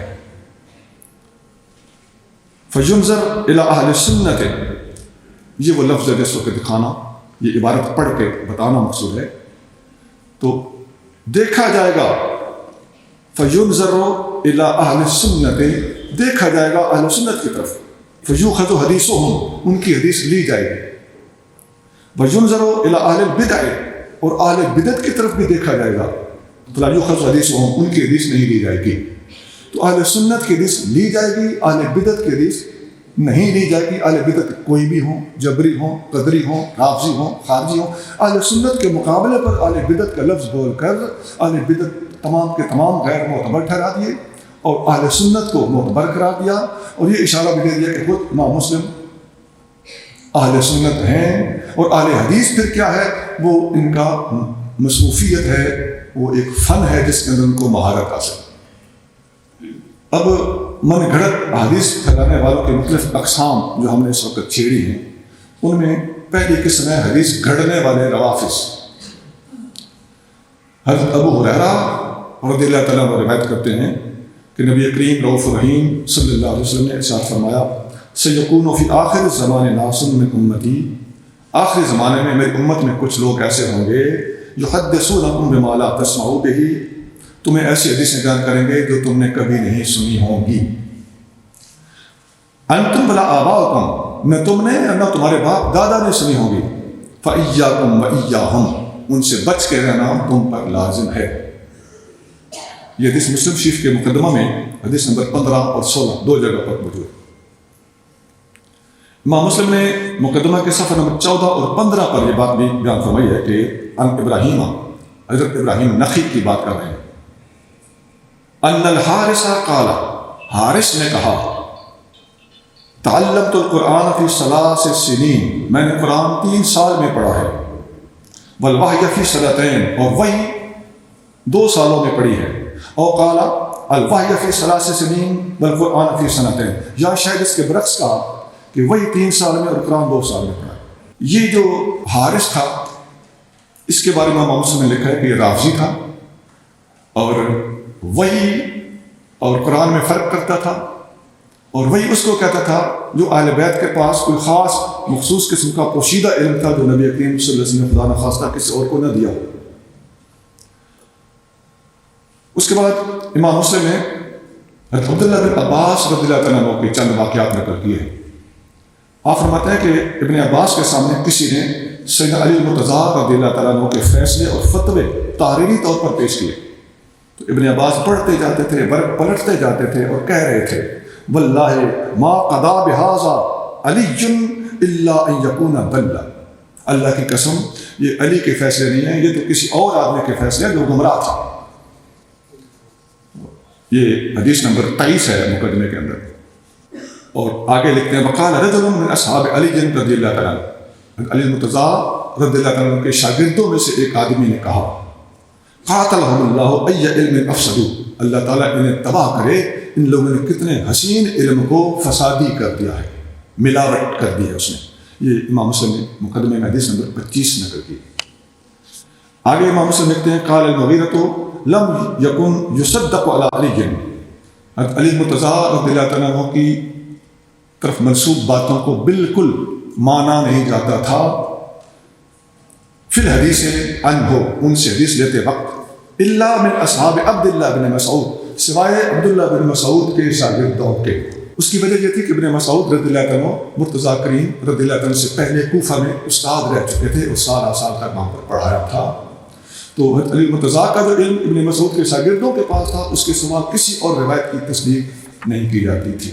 فَيُنظَرْ إِلَىٰ أَهْلِ السُنَّةِ, یہ وہ لفظ ہے جس کو دکھانا, یہ عبارت پڑھ کے بتانا مقصود ہے. تو دیکھا جائے گا, فَيُنظَرُ إِلَىٰ أَهْلِ السُنَّةِ, دیکھا جائے گا اہل سنت کی طرف. فَيُؤْخَذُ حَدِيثُهُمْ, ان کی حدیث لی جائے گی. وَيُنظَرُ إِلَىٰ أَهْلِ الْبِدْعِ, اور اہل بدعت کی طرف بھی دیکھا جائے گا. فَلَا يُؤْخَذُ حَدِيثُهُمْ, ان کی حدیث نہیں لی جائے گی. تو اہل سنت کی حدیث لی جائے گی, اہل بدعت کی حدیث نہیں لی جائے گی. اہل بدعت کوئی بھی ہوں, جبری ہوں, قدری ہوں, رافضی ہوں, خارجی ہوں, اہل سنت کے مقابلے پر اہل بدعت کا لفظ بول کر اہل بدعت تمام کے تمام غیر معتبر ٹھہرا دیے اور اہل سنت کو معتبر قرار دیا. اور یہ اشارہ بھی دے دیا کہ خود امام مسلم اہل سنت ہیں, اور اہل حدیث پھر کیا ہے, وہ ان کا مصروفیت ہے, وہ ایک فن ہے جس کے اندر ان کو مہارت حاصل. اب من گھڑت حدیث پھیلانے والوں کے مختلف اقسام جو ہم نے اس وقت چھیڑی ہیں, ان میں پہلی قسم ہے حدیث گھڑنے والے روافظ. حضرت ابو ہریرہ رضی اللہ تعالیٰ عنہ روایت کرتے ہیں کہ نبی کریم رؤوف الرحیم صلی اللہ علیہ وسلم نے ارشاد فرمایا, سیکون فی آخر الزمان ناس من امتی, آخری زمانے میں میری امت میں کچھ لوگ ایسے ہوں گے یحدثونکم بما لا تسمعوا بہ, تمہیں ایسی حدیثیں بیان کریں گے جو تم نے کبھی نہیں سنی ہوں گی. انتم ولا آباؤکم, نہ تم نے نہ تمہارے باپ دادا نے سنی ہوں گی. فإیاکم وإیاہم, ان سے بچ کے رہنا تم پر لازم ہے. یہ حدیث مسلم شریف کے مقدمہ میں حدیث نمبر 15 اور 16 دو جگہ پر موجود ہے. امام مسلم نے مقدمہ کے صفحہ نمبر 14 اور 15 پر یہ بات بھی بیان فرمائی ہے کہ ان ابراہیم, حضرت ابراہیم نخعی کی بات کر رہے ہیں, ان الحارث قال, حارث نے کہا, تعلمت القرآن فی 3 سنین, میں نے قرآن 3 سال میں پڑھا ہے. والوحی فی 2 اور وحی 2 سالوں میں پڑھی ہے. اور قال الوحی فی 3 سنین والقرآن فی 2, یا شاید اس کے برعکس کہا کہ وہی 3 سال میں اور قرآن 2 سال میں پڑھا. یہ جو حارث تھا اس کے بارے میں امام مسلم نے لکھا ہے کہ یہ رافضی تھا اور وہی اور قرآن میں فرق کرتا تھا, اور وہی اس کو کہتا تھا جو اہل بیت کے پاس کوئی خاص مخصوص قسم کا پوشیدہ علم تھا جو نبی کریم صلی اللہ علیہ وسلم نے خدا نخواستہ کسی اور کو نہ دیا. اس کے بعد امام مسلم نے حضرت عبداللہ بن عباس رضی اللہ تعالیٰ عنہ کے چند واقعات نقل کیے ہیں. آپ فرماتے ہیں کہ ابن عباس کے سامنے کسی نے سیدنا علی المرتضیٰ رضی اللہ تعالیٰ عنہ کے فیصلے اور فتوے تحریری طور پر پیش کیے. تو ابن عباس پڑھتے جاتے تھے, پلٹتے جاتے تھے اور کہہ رہے تھے, واللہ ما قضا بہذا علی الا ان یکون ضلا, اللہ کی قسم یہ علی کے فیصلے نہیں ہیں, یہ تو کسی اور آدمی کے فیصلے ہیں جو گمراہ تھا. یہ حدیث نمبر 23 ہے مقدمے کے اندر. اور آگے لکھتے ہیں, وقال رجل من اصحاب علی رضی اللہ تعالیٰ عنہ, علی المرتضیٰ رضی اللہ تعالیٰ عنہ کے شاگردوں میں سے ایک آدمی نے کہا, قاتلہم اللہ ای علم افسدو, اللہ تعالیٰ انہیں تباہ کرے, ان لوگوں نے کتنے حسین علم کو فسادی کر دیا ہے, ملاوٹ کر دی ہے اس نے. یہ امام مسلم نے مقدمے میں حدیث نمبر 25 نقل کی. آگے امام مسلم لکھتے ہیں, قال المغیرۃ لم یکن یصدق علی علی, علی المرتضیٰ رضی اللہ تعالیٰ عنہ کی طرف منسوب باتوں کو بالکل مانا نہیں جاتا تھا. فی الحدیث عنہ, ان سے حدیث لیتے وقت, الا من اصحاب عبداللہ بن مسعود, سوائے عبداللہ بن مسعود کے شاگردوں کے. اس کی وجہ یہ تھی کہ ابن مسعود رضی اللہ عنہ مرتضیٰ کریم رضی اللہ عنہ سے پہلے کوفہ میں استاد رہ چکے تھے اور سال تک وہاں پر پڑھایا تھا. تو علی مرتضیٰ کا جو علم ابن مسعود کے شاگردوں کے پاس تھا اس کے سوا کسی اور روایت کی تصدیق نہیں کی جاتی تھی.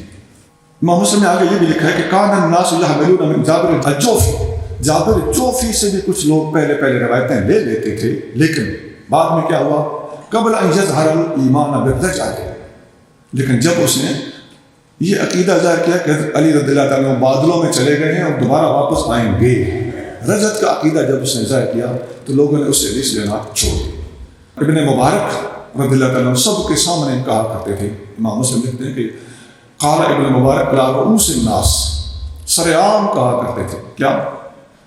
امام مسلم نے آگے یہ بھی لکھا ہے کہ کان الناس یحملون من جابر الجوفی, جابر جوفی سے بھی کچھ لوگ پہلے روایتیں لے لیتے تھے, لیکن بعد میں کیا ہوا, قبل ان یظہر الایمان بالرجعہ, لیکن جب اس نے یہ عقیدہ ظاہر کیا کہ علی رضی اللہ تعالیٰ بادلوں میں چلے گئے ہیں اور دوبارہ واپس آئیں گے, رجعت کا عقیدہ جب اس نے ظاہر کیا تو لوگوں نے اس سے حدیث لینا چھوڑ دیا. ابن مبارک رضی اللہ تعالیٰ سب کے سامنے کہا کرتے تھے, امام مسلم لکھتے ہیں کہ قال ابن مبارک لا رؤوس الناس, سرعام کہا کرتے تھے کیا؟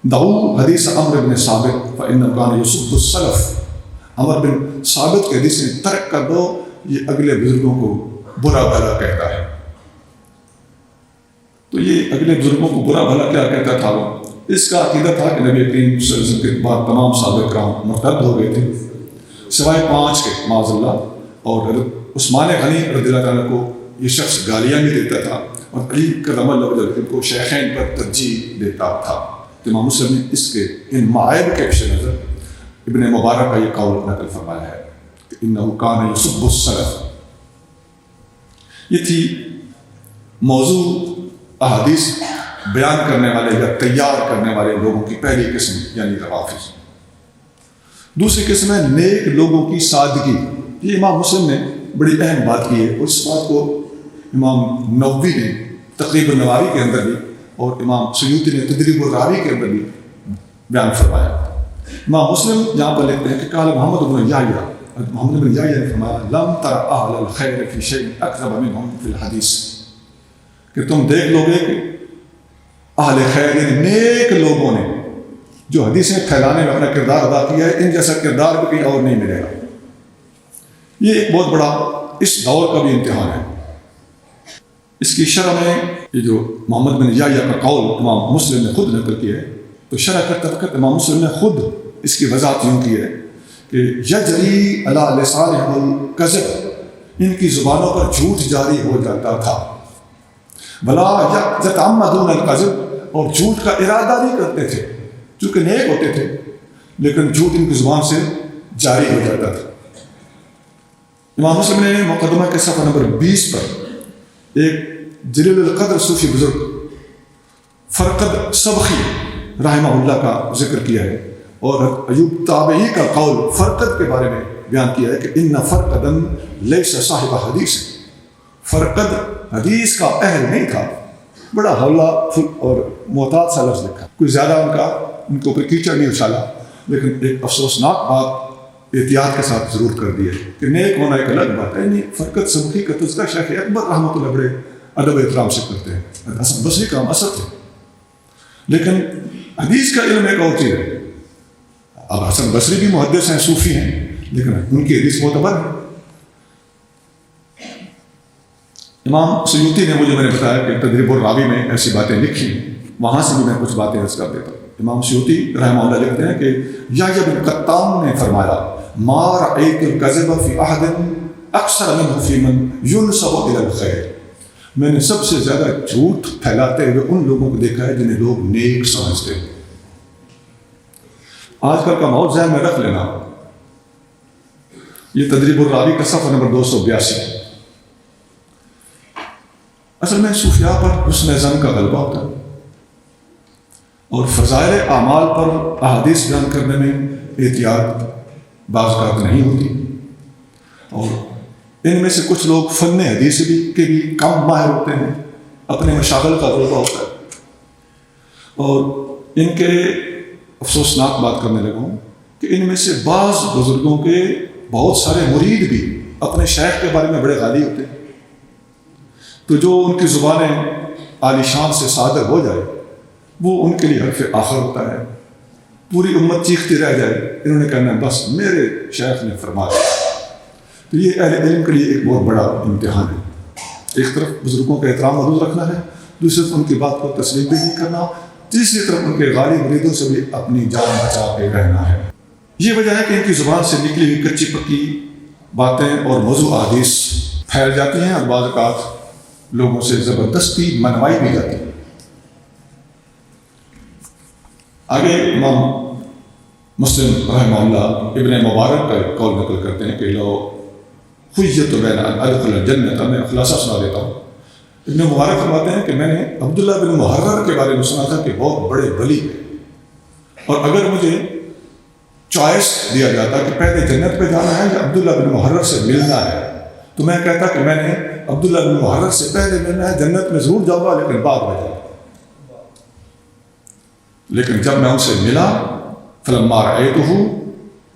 دعو حدیث عمر بن ثابت فإنه كان يسب السلف، عمر بن ثابت کے حدیث میں ترک کر دو، یہ اگلے بزرگوں کو برا بھلا کہتا ہے۔ تو یہ اگلے بزرگوں کو برا بھلا کیا کہتا تھا؟ وہ اس کا عقیدہ تھا کہ نبی کریم صلی اللہ علیہ وسلم کے بعد تمام صحابہ کرام مرتد ہو گئے تھے سوائے 5 کے معاذ اللہ، اور عثمان غنی رضی اللہ عنہ کو یہ شخص گالیاں بھی دیتا تھا اور علی کرم اللہ وجہہ کو شیخین پر ترجیح دیتا تھا۔ تو امام مسلم نے اس کے ان معائب کے پیش نظر ابن مبارک کا یہ قول نقل فرمایا ہے کہ انه كان يسب السلف۔ یہ تھی موضوع احادیث بیان کرنے والے یا تیار کرنے والے لوگوں کی پہلی قسم یعنی روافض۔ دوسری قسم ہے نیک لوگوں کی سادگی۔ یہ امام مسلم نے بڑی اہم بات کی ہے اور اس بات کو امام نووی نے تقریب النووی کے اندر بھی اور امام سیوطی نے تدریب الراوی کے اندر بھی بیان فرمایا۔ امام مسلم یہاں پر لکھتے ہیں کہ قال محمد بن یحییٰ، محمد بن یحییٰ نے فرمایا لم تر اہل الخیر فی شیء اکذب منہم فی الحدیث، کہ تم دیکھ لو گے کہ اہل خیر یعنی نیک لوگوں نے جو حدیثیں پھیلانے میں اپنا کردار ادا کیا ہے، ان جیسا کردار بھی کہیں اور نہیں ملے گا۔ یہ ایک بہت بڑا اس دور کا بھی امتحان ہے۔ اس کی شرح میں یہ جو محمد بن یحییٰ کا قول امام مسلم نے خود نقل کیا ہے، تو شرح کرتے وقت امام مسلم نے خود اس کی وضاحت یوں کی ہے کہ یجری علی لسانہم الکذب، ان کی زبانوں پر جھوٹ جاری ہو جاتا تھا، ولا یتعمدون الکذب، اور جھوٹ کا ارادہ نہیں کرتے تھے، چونکہ نیک ہوتے تھے لیکن جھوٹ ان کی زبان سے جاری ہو جاتا تھا۔ امام مسلم نے مقدمہ کے صفحہ نمبر 20 پر ایک جلیل القدر صوفی بزرگ فرقد سبخی رحمہ اللہ کا ذکر کیا ہے، اور ایوب تابعی کا قول فرقد کے بارے میں بیان کیا ہے کہ ان فرقدن لیس صاحب حدیث، فرقد حدیث کا اہل نہیں تھا، بڑا حولہ فل اور محتاط سا لفظ لکھا، کوئی زیادہ ان کو اوپر کیچڑ نہیں اچھالا، لیکن ایک افسوسناک بات احتیاط کے ساتھ ضرور کر دی ہے کہ نیک ہونا ایک الگ بات ہے۔ نہیں، فرقد سبخی کا تذکرہ شیخ اکبر رحمۃ اللہ بڑے ادب احترام سے کرتے ہیں، حسن بصری کا اثر تھے، لیکن حدیث کا علم ایک اور چیز ہے۔ اب حسن بصری بھی محدث ہیں، صوفی ہیں، لیکن ان کی حدیث معتبر ہے۔ امام سیوطی نے مجھے میں نے بتایا کہ تدریب الراوی میں ایسی باتیں لکھی، وہاں سے بھی میں کچھ باتیں عرض کر دیتا ہوں۔ امام سیوطی رحمہ اللہ لکھتے ہیں کہ یحییٰ بن قطان نے فرمایا ما رأیت الکذب فی احد اکثر منہ فی من ینسب الی الخیر، میں نے سب سے زیادہ جھوٹ پھیلاتے ہوئے ان لوگوں کو دیکھا ہے جنہیں لوگ نیک سمجھتے ہیں۔ آج کل کا ماحول ذہن میں رکھ لینا، یہ تدریب الراوی کا صفحہ نمبر 282۔ اصل میں صوفیاء پر حسن ظن کا غلبہ ہوتا ہے، اور فضائل اعمال پر احادیث بیان کرنے میں احتیاط بعض اوقات نہیں ہوتی، اور ان میں سے کچھ لوگ فن حدیث کے بھی کم ماہر ہوتے ہیں، اپنے مشاغل کا غلبہ ہوتا ہے، اور ان کے افسوسناک بات کرنے لگا ہوں کہ ان میں سے بعض بزرگوں کے بہت سارے مرید بھی اپنے شیخ کے بارے میں بڑے غالی ہوتے ہیں، تو جو ان کی زبانیں عالی شان سے صادر ہو جائے وہ ان کے لیے حرف آخر ہوتا ہے، پوری امت چیختی رہ جائے انہوں نے کہنا بس میرے شیخ نے فرمایا۔ تو یہ اہل علم کے لیے ایک بہت بڑا امتحان ہے، ایک طرف بزرگوں کا احترام محفوظ رکھنا ہے، دوسری طرف ان کی بات کو تسلیم بھی نہیں کرنا، تیسری طرف ان کے غالی مریدوں سے بھی اپنی جان بچا کے رہنا ہے۔ یہ وجہ ہے کہ ان کی زبان سے نکلی ہوئی کچی پکی باتیں اور موضوع احادیث پھیل جاتی ہیں اور بعض اوقات لوگوں سے زبردستی منوائی بھی جاتی ہے۔ آگے امام مسلم رحمہ اللہ ابن مبارک کا قول نقل کرتے ہیں کہ لو خیت بین ان ادخل الجنت، میں خلاصہ سنا دیتا ہوں۔ ابن مبارک فرماتے ہیں کہ میں نے عبداللہ بن محرر کے بارے میں سنا تھا کہ بہت بڑے ولی ہیں، اور اگر مجھے چوائس دیا جاتا کہ پہلے جنت پہ جانا ہے یا عبداللہ بن محرر سے ملنا ہے، تو میں کہتا کہ میں نے عبداللہ بن محرر سے پہلے ملنا ہے، جنت میں ضرور جاؤں گا لیکن بعد میں جاؤں گا۔ لیکن جب میں ان سے ملا فلما رأیتہ،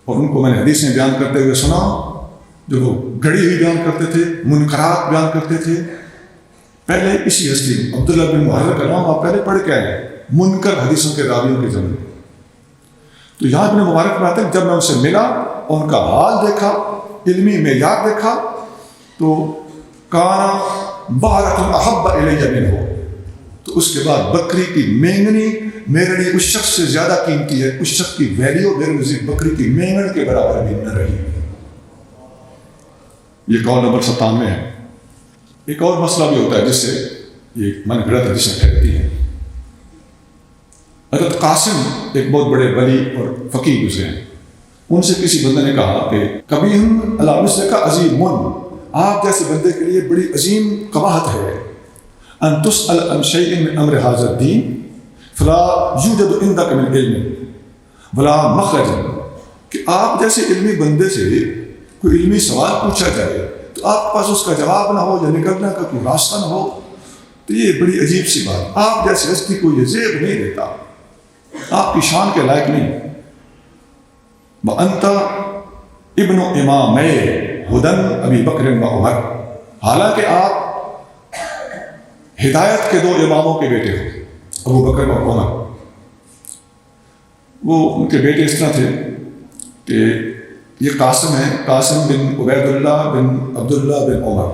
اور ان کو میں نے حدیثیں بیان کرتے ہوئے سنا جو وہ گھڑی ہوئی بیان کرتے تھے، منکرات بیان کرتے تھے، پہلے اسی ہستی عبداللہ بن محرر کا نام آپ پہلے پڑھ کے آئے ہیں، منکر حدیثوں کے راویوں کے زمانے. تو یہاں ابن مبارک میں آتے ہیں جب میں ان سے ملا اور ان کا حال دیکھا، علمی معیار دیکھا، تو کانا بہرۃ احب الیہ منہ، تو اس کے بعد بکری کی مینگنی میرے لیے اس شخص سے زیادہ قیمتی ہے، اس شخص کی ویلیو میرے نزدیک بکری کی مینگن کے برابر بھی نہ رہی. یہ قول نمبر 97 ہے. ایک اور مسئلہ بھی ہوتا ہے جس سے یہ من گھڑت حدیثیں ٹھہرتی ہیں. حضرت قاسم ایک بہت بڑے ولی اور فقیہ گزرے ہیں. ان سے کسی بندے نے کہا کہ کبھی ہم اللہ مثلک عظیم، آپ جیسے بندے کے لیے بڑی عظیم قباحت ہے، ان تسأل عن شیء من امر هذا الدین فلا یوجد عندک من علم ولا مخرج، کہ آپ جیسے علمی بندے سے کوئی علمی سوال پوچھا جائے تو آپ کے پاس اس کا جواب نہ ہو یا نکلنے کا کوئی راستہ نہ ہو، تو یہ بڑی عجیب سی بات. آپ جیسے ہستی کو یہ زیب نہیں دیتا، آپ کی شان کے لائق نہیں. وَأَنْتَ ابن امامِ ہدن ابی بکر و عمر، حالانکہ آپ ہدایت کے 2 اماموں کے بیٹے ہو، ابو بکر و عمر. وہ ان کے بیٹے اس طرح تھے کہ یہ قاسم ہے، قاسم بن عبید اللہ بن عبداللہ بن عمر،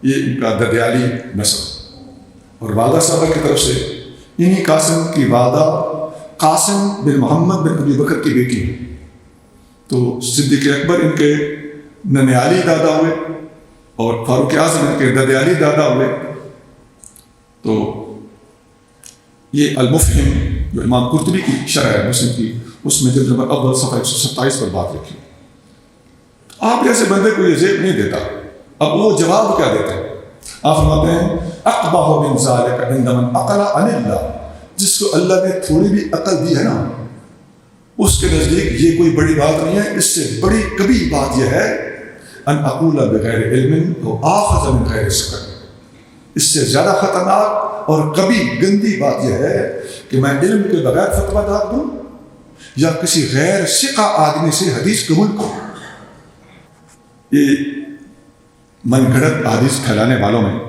یہ ان کا ددیالی نسب، اور والدہ صاحبہ کی طرف سے انہی قاسم کی والدہ قاسم بن محمد بن ابی بکر کی بیٹی ہیں. تو صدیق اکبر ان کے ننیالی دادا ہوئے اور فاروق اعظم ان کے ددیالی دادا ہوئے. تو یہ المفہم جو امام قرطبی کی شرح ہے مسلم کی، اس میں جلد نمبر اول صفحہ 127 پر بات لکھی. آپ جیسے بندے کو یہ زیب نہیں دیتا. اب وہ جواب کیا دیتے ہیں؟ آپ فرماتے ہیں اقبح من ذلک عند من عقل عن اللہ، جس کو اللہ نے تھوڑی بھی عقل دی ہے نا، اس کے نزدیک یہ کوئی بڑی بات نہیں ہے. اس سے بڑی کبھی بات یہ ہے ان اقول بغیر علم و آخذ من غیر سکر، اس سے زیادہ خطرناک اور کبھی گندی بات یہ ہے کہ میں علم کے بغیر فتویٰ دار دوں یا کسی غیر ثقہ آدمی سے حدیث قبول کروں. یہ من گھڑت حدیث پھیلانے والوں میں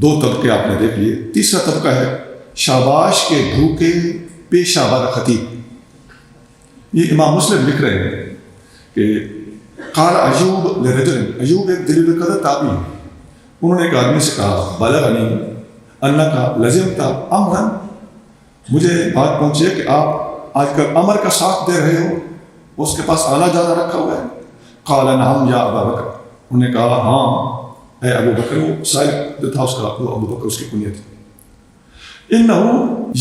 2 طبقے آپ نے دیکھ لیے. تیسرا طبقہ ہے شاباش کے بھوکے پیشہ ور خطیب. یہ امام مسلم لکھ رہے ہیں کہ قال ایوب لرجل، ایوب ایک دلیل قدر تابعی ہے، انہوں نے ایک آدمی سے کہا بلغنی انک لزمت امرا، مجھے بات پہنچی ہے کہ آپ آج کل امر کا ساتھ دے رہے ہو، اس کے پاس آنا جانا رکھا ہوا ہے. قال نعم یا ابا بکر، انہوں نے کہا ہاں اے ابو بکر. وہ سائل جو تھا اس کا وہ ابو بکر اس کی کنیت تھی. انہ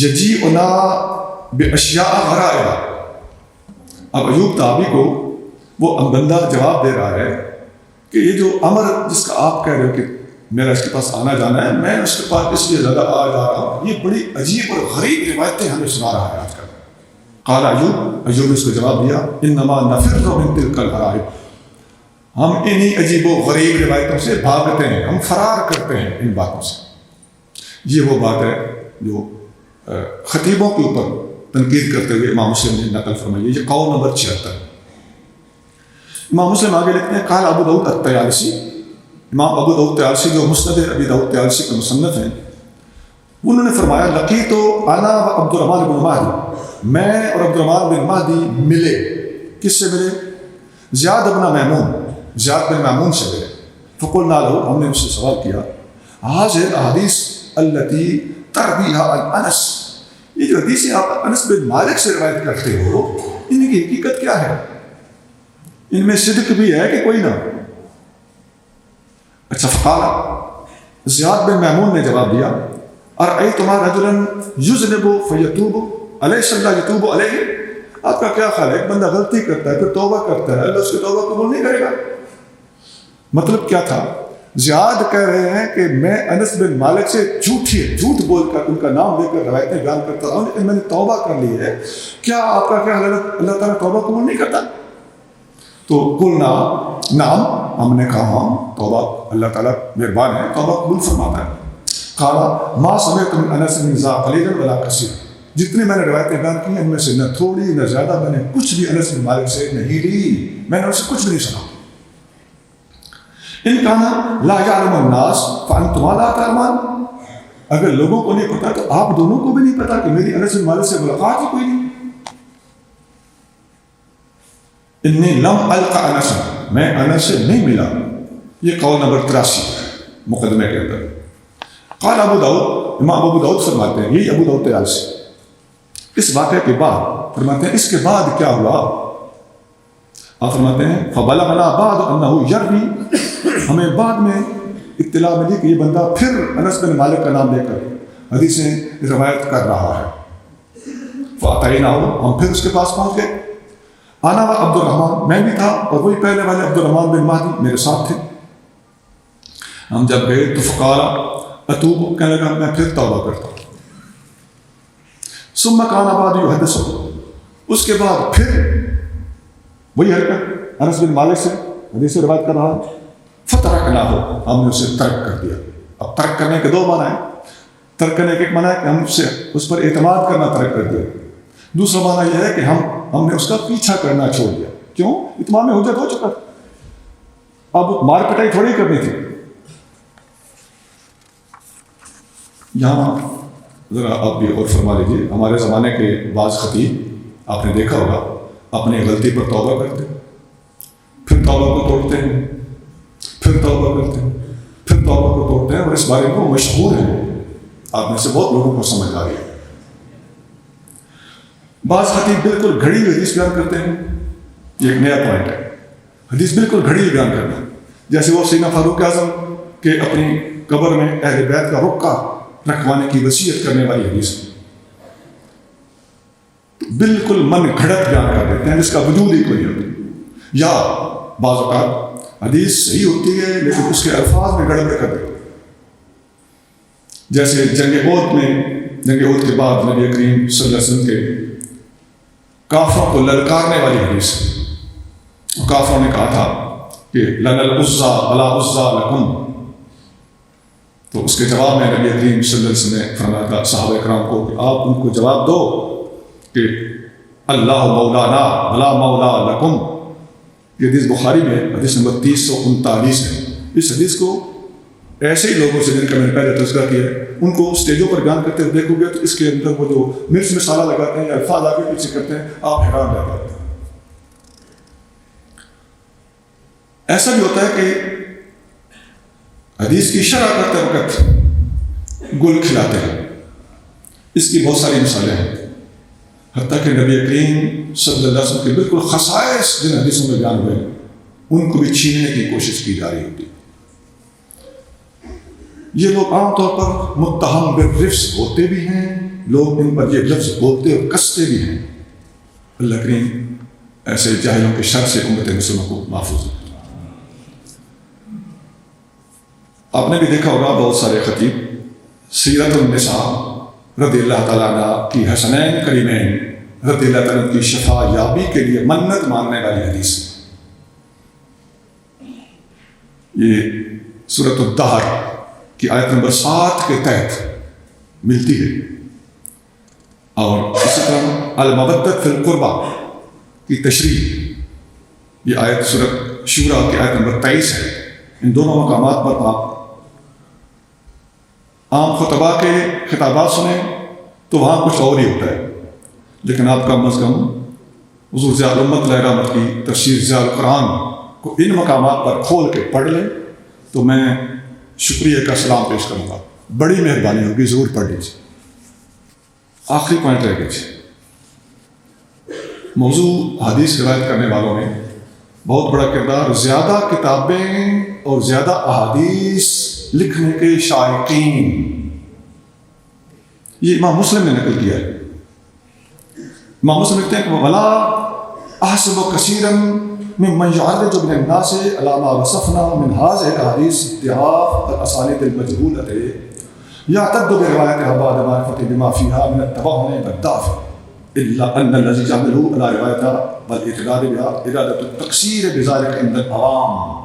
یجیئنا باشیاء غرائب. اب ایوب تابعی کو وہ بندہ جواب دے رہا ہے کہ یہ جو امر جس کا آپ کہہ رہے ہو کہ میرا اس کے پاس آنا جانا ہے، میں اس کے پاس اس لیے زیادہ آ جا رہا ہوں، یہ بڑی عجیب اور غریب روایتیں ہمیں سنا رہا ہے آج کل. قال ایوب نے اس کو جواب دیا انما نفر من تلک الغرائب، ہم انہی عجیب و غریب روایتوں سے بھاگتے ہیں، ہم فرار کرتے ہیں ان باتوں سے. یہ وہ بات ہے جو خطیبوں کے اوپر تنقید کرتے ہوئے امام مسلم نے نقل فرمائی. یہ قول نمبر 76. امام مسلم آگے لکھتے ہیں قال ابو داؤد الطیالسی، امام ابو داؤد طیالسی جو مسند ابی داؤد طیالسی کے مصنف ہیں، انہوں نے فرمایا لقیت انا و عبد الرحمن بن مہدی، میں اور عبد الرحمن بن مہدی ملے. کس سے ملے؟ زیاد بن میمون، زیاد بن میمون سے ملے. فقلنا له، ہم نے اس سے سوال کیا هذه الاحاديث التي ترويها عن انس، یہ جو حدیثیں آپ انس بن مالک سے روایت کرتے ہو ان کی حقیقت کیا ہے؟ ان میں صدق بھی ہے کہ کوئی نہ؟ اچھا. فقال، زیاد بن میمون نے جواب دیا ارأیتما رجلا یذنب فیتوب الیس اللہ یتوب علیہ، آپ کا کیا خیال ہے ایک بندہ غلطی کرتا ہے پھر توبہ کرتا ہے، اللہ اس کی توبہ قبول نہیں کرے گا؟ مطلب کیا تھا؟ زیاد کہہ رہے ہیں کہ میں انس بن مالک سے جھوٹ بول کر ان کا نام لے کر روایتیں بیان کرتا ہوں لیکن میں نے توبہ کر لی ہے، کیا آپ کا کیا خیال ہے اللہ تعالیٰ توبہ قبول نہیں کرتا؟ تو قلنا نعم، ہم نے کہا ہاں توبہ اللہ تعالیٰ مہربان ہے، توبہ قبول فرماتا ہے. قال ما سمعت من انس من ذا قلیلا ولا کثیر، جتنی میں نے روایتیں بیان کی ان میں سے نہ تھوڑی نہ زیادہ میں نے کچھ بھی انس بن مالک سے نہیں لی، میں نے ان سے کچھ بھی نہیں سنا. ان کانا لا یعلم الناس فانتم لا تعلمون، اگر لوگوں کو نہیں پتا تو آپ دونوں کو بھی نہیں پتا کہ میری انس بن مالک سے ملاقات ہی کوئی نہیں. انی لم القا انس، میں انس سے نہیں ملا. یہ قول نمبر 83 مقدمے کے اندر. قال ابو داؤد، امام ابو داؤد فرماتے ہیں، یہی ابو داؤد طیالسی، اس واقعے کے بعد فرماتے ہیں اس کے بعد کیا ہوا؟ آپ فرماتے ہیں فبلغنا بعد انہ یروی، ہمیں بعد میں اطلاع ملی کہ یہ بندہ پھر انس بن مالک کا نام لے کر حدیثیں روایت کر رہا ہے. فاتیناہ، ہم پھر اس کے پاس پہنچ گئے. انا و عبد الرحمن، میں بھی تھا اور وہی پہلے والے عبد الرحمن بن مہدی میرے ساتھ تھے. ہم جب گئے تو فقال اتوب، کہنے لگا میں پھر توبہ کرتا ہوں. ثم کان بعد یحدث، اس کے بعد پھر وہی حرکت انس بن مالک سے حدیث سے روایت کر رہا ہے. فترکناہ، ہم نے اسے ترک کر دیا. اب ترک کرنے کے دو معنی ہیں. ترک کرنے کے ایک معنی ہے کہ ہم سے اس پر اعتماد کرنا ترک کر دیا. دوسرا معنی یہ ہے کہ ہم نے اس کا پیچھا کرنا چھوڑ دیا. کیوں؟ اتمام حجت ہو چکا، اب مار پٹائی تھوڑی کرنی تھی. یہاں ذرا آپ بھی اور فرما لیجیے، ہمارے زمانے کے بعض خطیب آپ نے دیکھا ہوگا اپنی غلطی پر توبہ کرتے ہیں، پھر توبہ کو توڑتے ہیں، پھر توبہ کرتے ہیں، پھر توبہ کو توڑتے ہیں، اور اس بارے میں وہ مشہور ہیں. آپ میں سے بہت لوگوں کو سمجھ آ رہی ہے. بعض خطیب بالکل گھڑی ہوئی حدیث بیان کرتے ہیں. یہ ایک نیا پوائنٹ ہے، حدیث بالکل گھڑی بیان کرنا. جیسے وہ سیدنا فاروق اعظم کے اپنی قبر میں اہل بیت کا رکعہ رکھوانے کی وصیت کرنے والی حدیث بالکل من گھڑت بیان کر دیتے ہیں جس کا وجود ہی کوئی ہوتا. یا بعض اوقات حدیث صحیح ہوتی ہے لیکن اس کے الفاظ میں گڑبڑ کر دیتے ہیں. جیسے جنگ احد کے بعد نبی کریم صلی اللہ علیہ وسلم کے کافروں کو للکارنے والی حدیث. کافروں نے کہا تھا کہ لن العزا ولا عزا لکم، تو اس کے جواب میں نبی کریم صلی اللہ علیہ وسلم نے فرمایا تھا صحابہ کرام کو کہ آپ ان کو جواب دو کہ اللہ مولانا ولا مولا لکم. یہ حدیث بخاری میں حدیث نمبر 339 ہے. اس حدیث کو ایسے ہی لوگوں سے جن کا میں نے پہلے تذکرہ کیا ہے ان کو اسٹیجوں پر بیان کرتے ہوئے دیکھو گے تو اس کے اندر وہ جو مرچ مسالہ لگاتے ہیں یا الفاظ آگے پیچھے کرتے ہیں آپ حیران رہ جاتے ہیں. ایسا بھی ہوتا ہے کہ حدیث کی شرح کرتے وقت گل کھلاتے ہیں. اس کی بہت ساری مثالیں ہیں. حتیٰ کہ نبی کریم صلی اللہ علیہ وسلم کے بالکل خصائص جن حدیثوں میں بیان ہوئے ان کو بھی چھیننے کی کوشش کی جا رہی ہوتی. یہ لوگ عام طور پر متہم بالرفض ہوتے بھی ہیں، لوگ ان پر یہ لفظ بولتے اور کستے بھی ہیں. اللہ کریم ایسے جاہلوں کے شر سے امت مسلمہ کو محفوظ رکھے. آپ نے بھی دیکھا ہوگا بہت سارے خطیب سیرت النساء رضی اللہ تعالیٰ عنہ کی حسنین کریمین رضی اللہ تعالیٰ عنہ کی شفا یابی کے لیے منت ماننے والی حدیث. یہ سورۃ الدہر کی آیت نمبر 7 کے تحت ملتی ہے. اور اسی طرح المودۃ فی القربہ کی تشریح، یہ آیت سورۃ شورى کی آیت نمبر 23 ہے. ان دونوں مقامات پر آپ عام خطبہ کے خطابات سنیں تو وہاں کچھ اور ہی ہوتا ہے، لیکن آپ کم از کم حضور ضیاء الامت علیہ رحمت کی تفسیر ضیاء القرآن کو ان مقامات پر کھول کے پڑھ لیں تو میں شکریہ کا سلام پیش کروں گا. بڑی مہربانی ہوگی، ضرور پڑھ لیجیے. آخری پوائنٹ رہ گئے. موضوع حدیث روایت کرنے والوں میں بہت بڑا کردار زیادہ کتابیں اور زیادہ احادیث لکھنے کے شائقین. یہ امام مسلم نے نقل کیا ہے. امام مسلم لکھتے ہیں کہ ولا احسب کثیرا ممن يعرج من الناس على ما وصفنا من هذه الاحاديث ضعاف الاسانيد المجهوله يعتد بروايتها بعد معرفة بما فيها من التوهم والضعف الا ان الذي يعمله على روايتها والاعتقاد بها اراده التقصير بذلك عند العوام.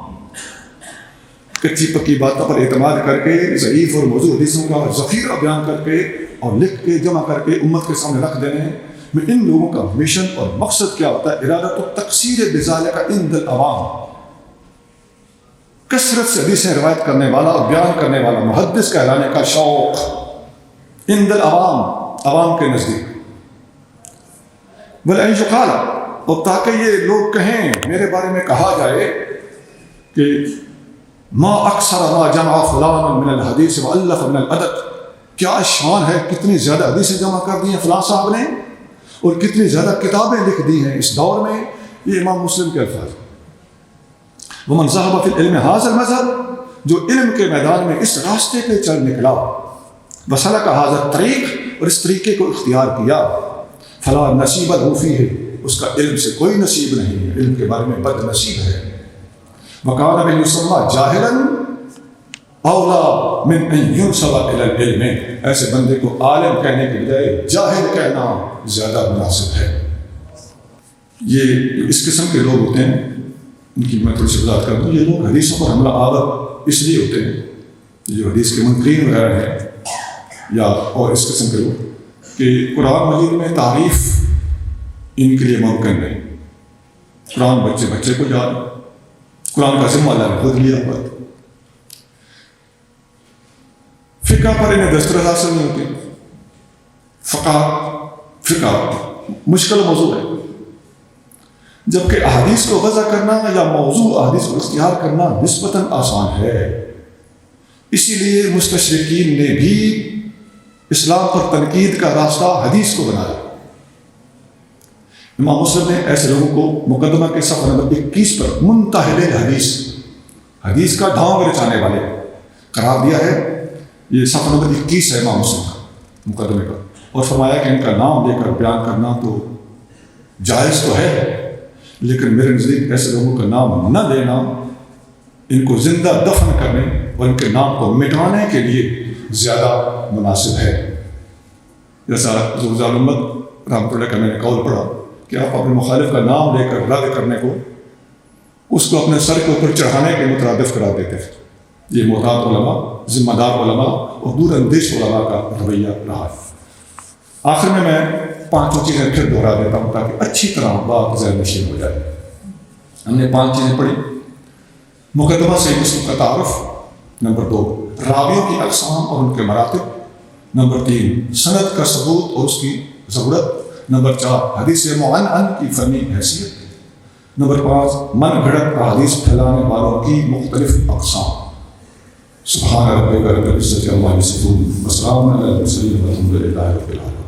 کچی پکی باتوں پر اعتماد کر کے ضعیف اور موضوع حدیثوں کا ذخیرہ بیان کر کے اور لکھ کے جمع کر کے امت کے سامنے رکھ دینے میں ان لوگوں کا مشن اور مقصد کیا ہوتا ہے؟ ارادۃ التقصیر بذالک عند العوام. کثرت سے حدیثیں روایت کرنے والا اور بیان کرنے والا محدث کہلانے کا شوق عند العوام، عوام کے نزدیک، وَلَأَنْ يُقَالَ، اور تاکہ یہ لوگ کہیں، میرے بارے میں کہا جائے کہ ما اکثر ما جمع فلان من الحدیث والف من الادب، کیا شان ہے، کتنی زیادہ حدیثیں جمع کر دی ہیں فلاں صاحب نے، اور کتنی زیادہ کتابیں لکھ دی ہیں اس دور میں. یہ امام مسلم کے الفاظ. ومن ذهب في العلم هذا المذهب، جو علم کے میدان میں اس راستے پہ چل نکلا، وسلک هذا الطریق، اور اس طریقے کو اختیار کیا، فلا نصیب له فیہ، اس کا علم سے کوئی نصیب نہیں ہے، علم کے بارے میں بد نصیب ہے. وکان من یسمى جاہلا اولا من ان ينسب الى العلم، ایسے بندے کو عالم کہنے کے بجائے جاہل کہنا زیادہ مناسب ہے. یہ اس قسم کے لوگ ہوتے ہیں، ان کی میں تھوڑی سی وضاحت کر دوں. یہ لوگ حدیثوں پر حملہ آور اس لیے ہوتے ہیں، جو حدیث کے منکرین وغیرہ ہیں یا اور اس قسم کے لوگ، کہ قرآن مجید میں تعریف ان کے لیے ممکن نہیں. قرآن بچے کو یاد، قرآن کا ذمہ اللہ نے خود لیا ہوا. فقہ پر انہیں دسترس حاصل نہیں ہوتی. فقہ مشکل موضوع ہے، جبکہ احادیث کو وضع کرنا یا موضوع احادیث کو اختیار کرنا نسبتاً آسان ہے. اسی لیے مستشرقین نے بھی اسلام پر تنقید کا راستہ حدیث کو بنایا. امام مسلم نے ایسے لوگوں کو مقدمہ کے صفحہ نمبر 21 پر منتحل حدیث کا ڈھانگ رچانے والے قرار دیا ہے. یہ صفحہ نمبر 21 ہے امام مسلم کا مقدمے کا، اور فرمایا کہ ان کا نام لے کر بیان کرنا تو جائز تو ہے، لیکن میرے نزدیک ایسے لوگوں کا نام نہ لینا ان کو زندہ دفن کرنے اور ان کے نام کو مٹانے کے لیے زیادہ مناسب ہے. جیسا حضور محمد رحمۃ اللہ کا میں نے قول پڑھا کہ آپ اپنے مخالف کا نام لے کر رد کرنے کو اس کو اپنے سر کے اوپر چڑھانے کے مترادف قرار دیتے تھے. یہ محتاط علماء، ذمہ دار علماء اور دور اندیش علماء کا رویہ رہا ہے. آخر میں 5 چیزیں پھر دہرا دیتا ہوں تاکہ اچھی طرح بات ذہن نشین ہو جائے. ہم نے 5 چیزیں پڑھی. مقدمہ صحیح مسلم کا تعارف. نمبر 2 راویوں کی اقسام اور ان کے مراتب. نمبر 3 سند کا ثبوت اور اس کی ضرورت. نمبر 4 حدیث معنعن کی فنی حیثیت. نمبر 5 من گھڑت احادیث پھیلانے والوں کی مختلف اقسام. سبحان ربک رب العزة عما یصفون وسلام علی المرسلین والحمد للہ رب العالمین.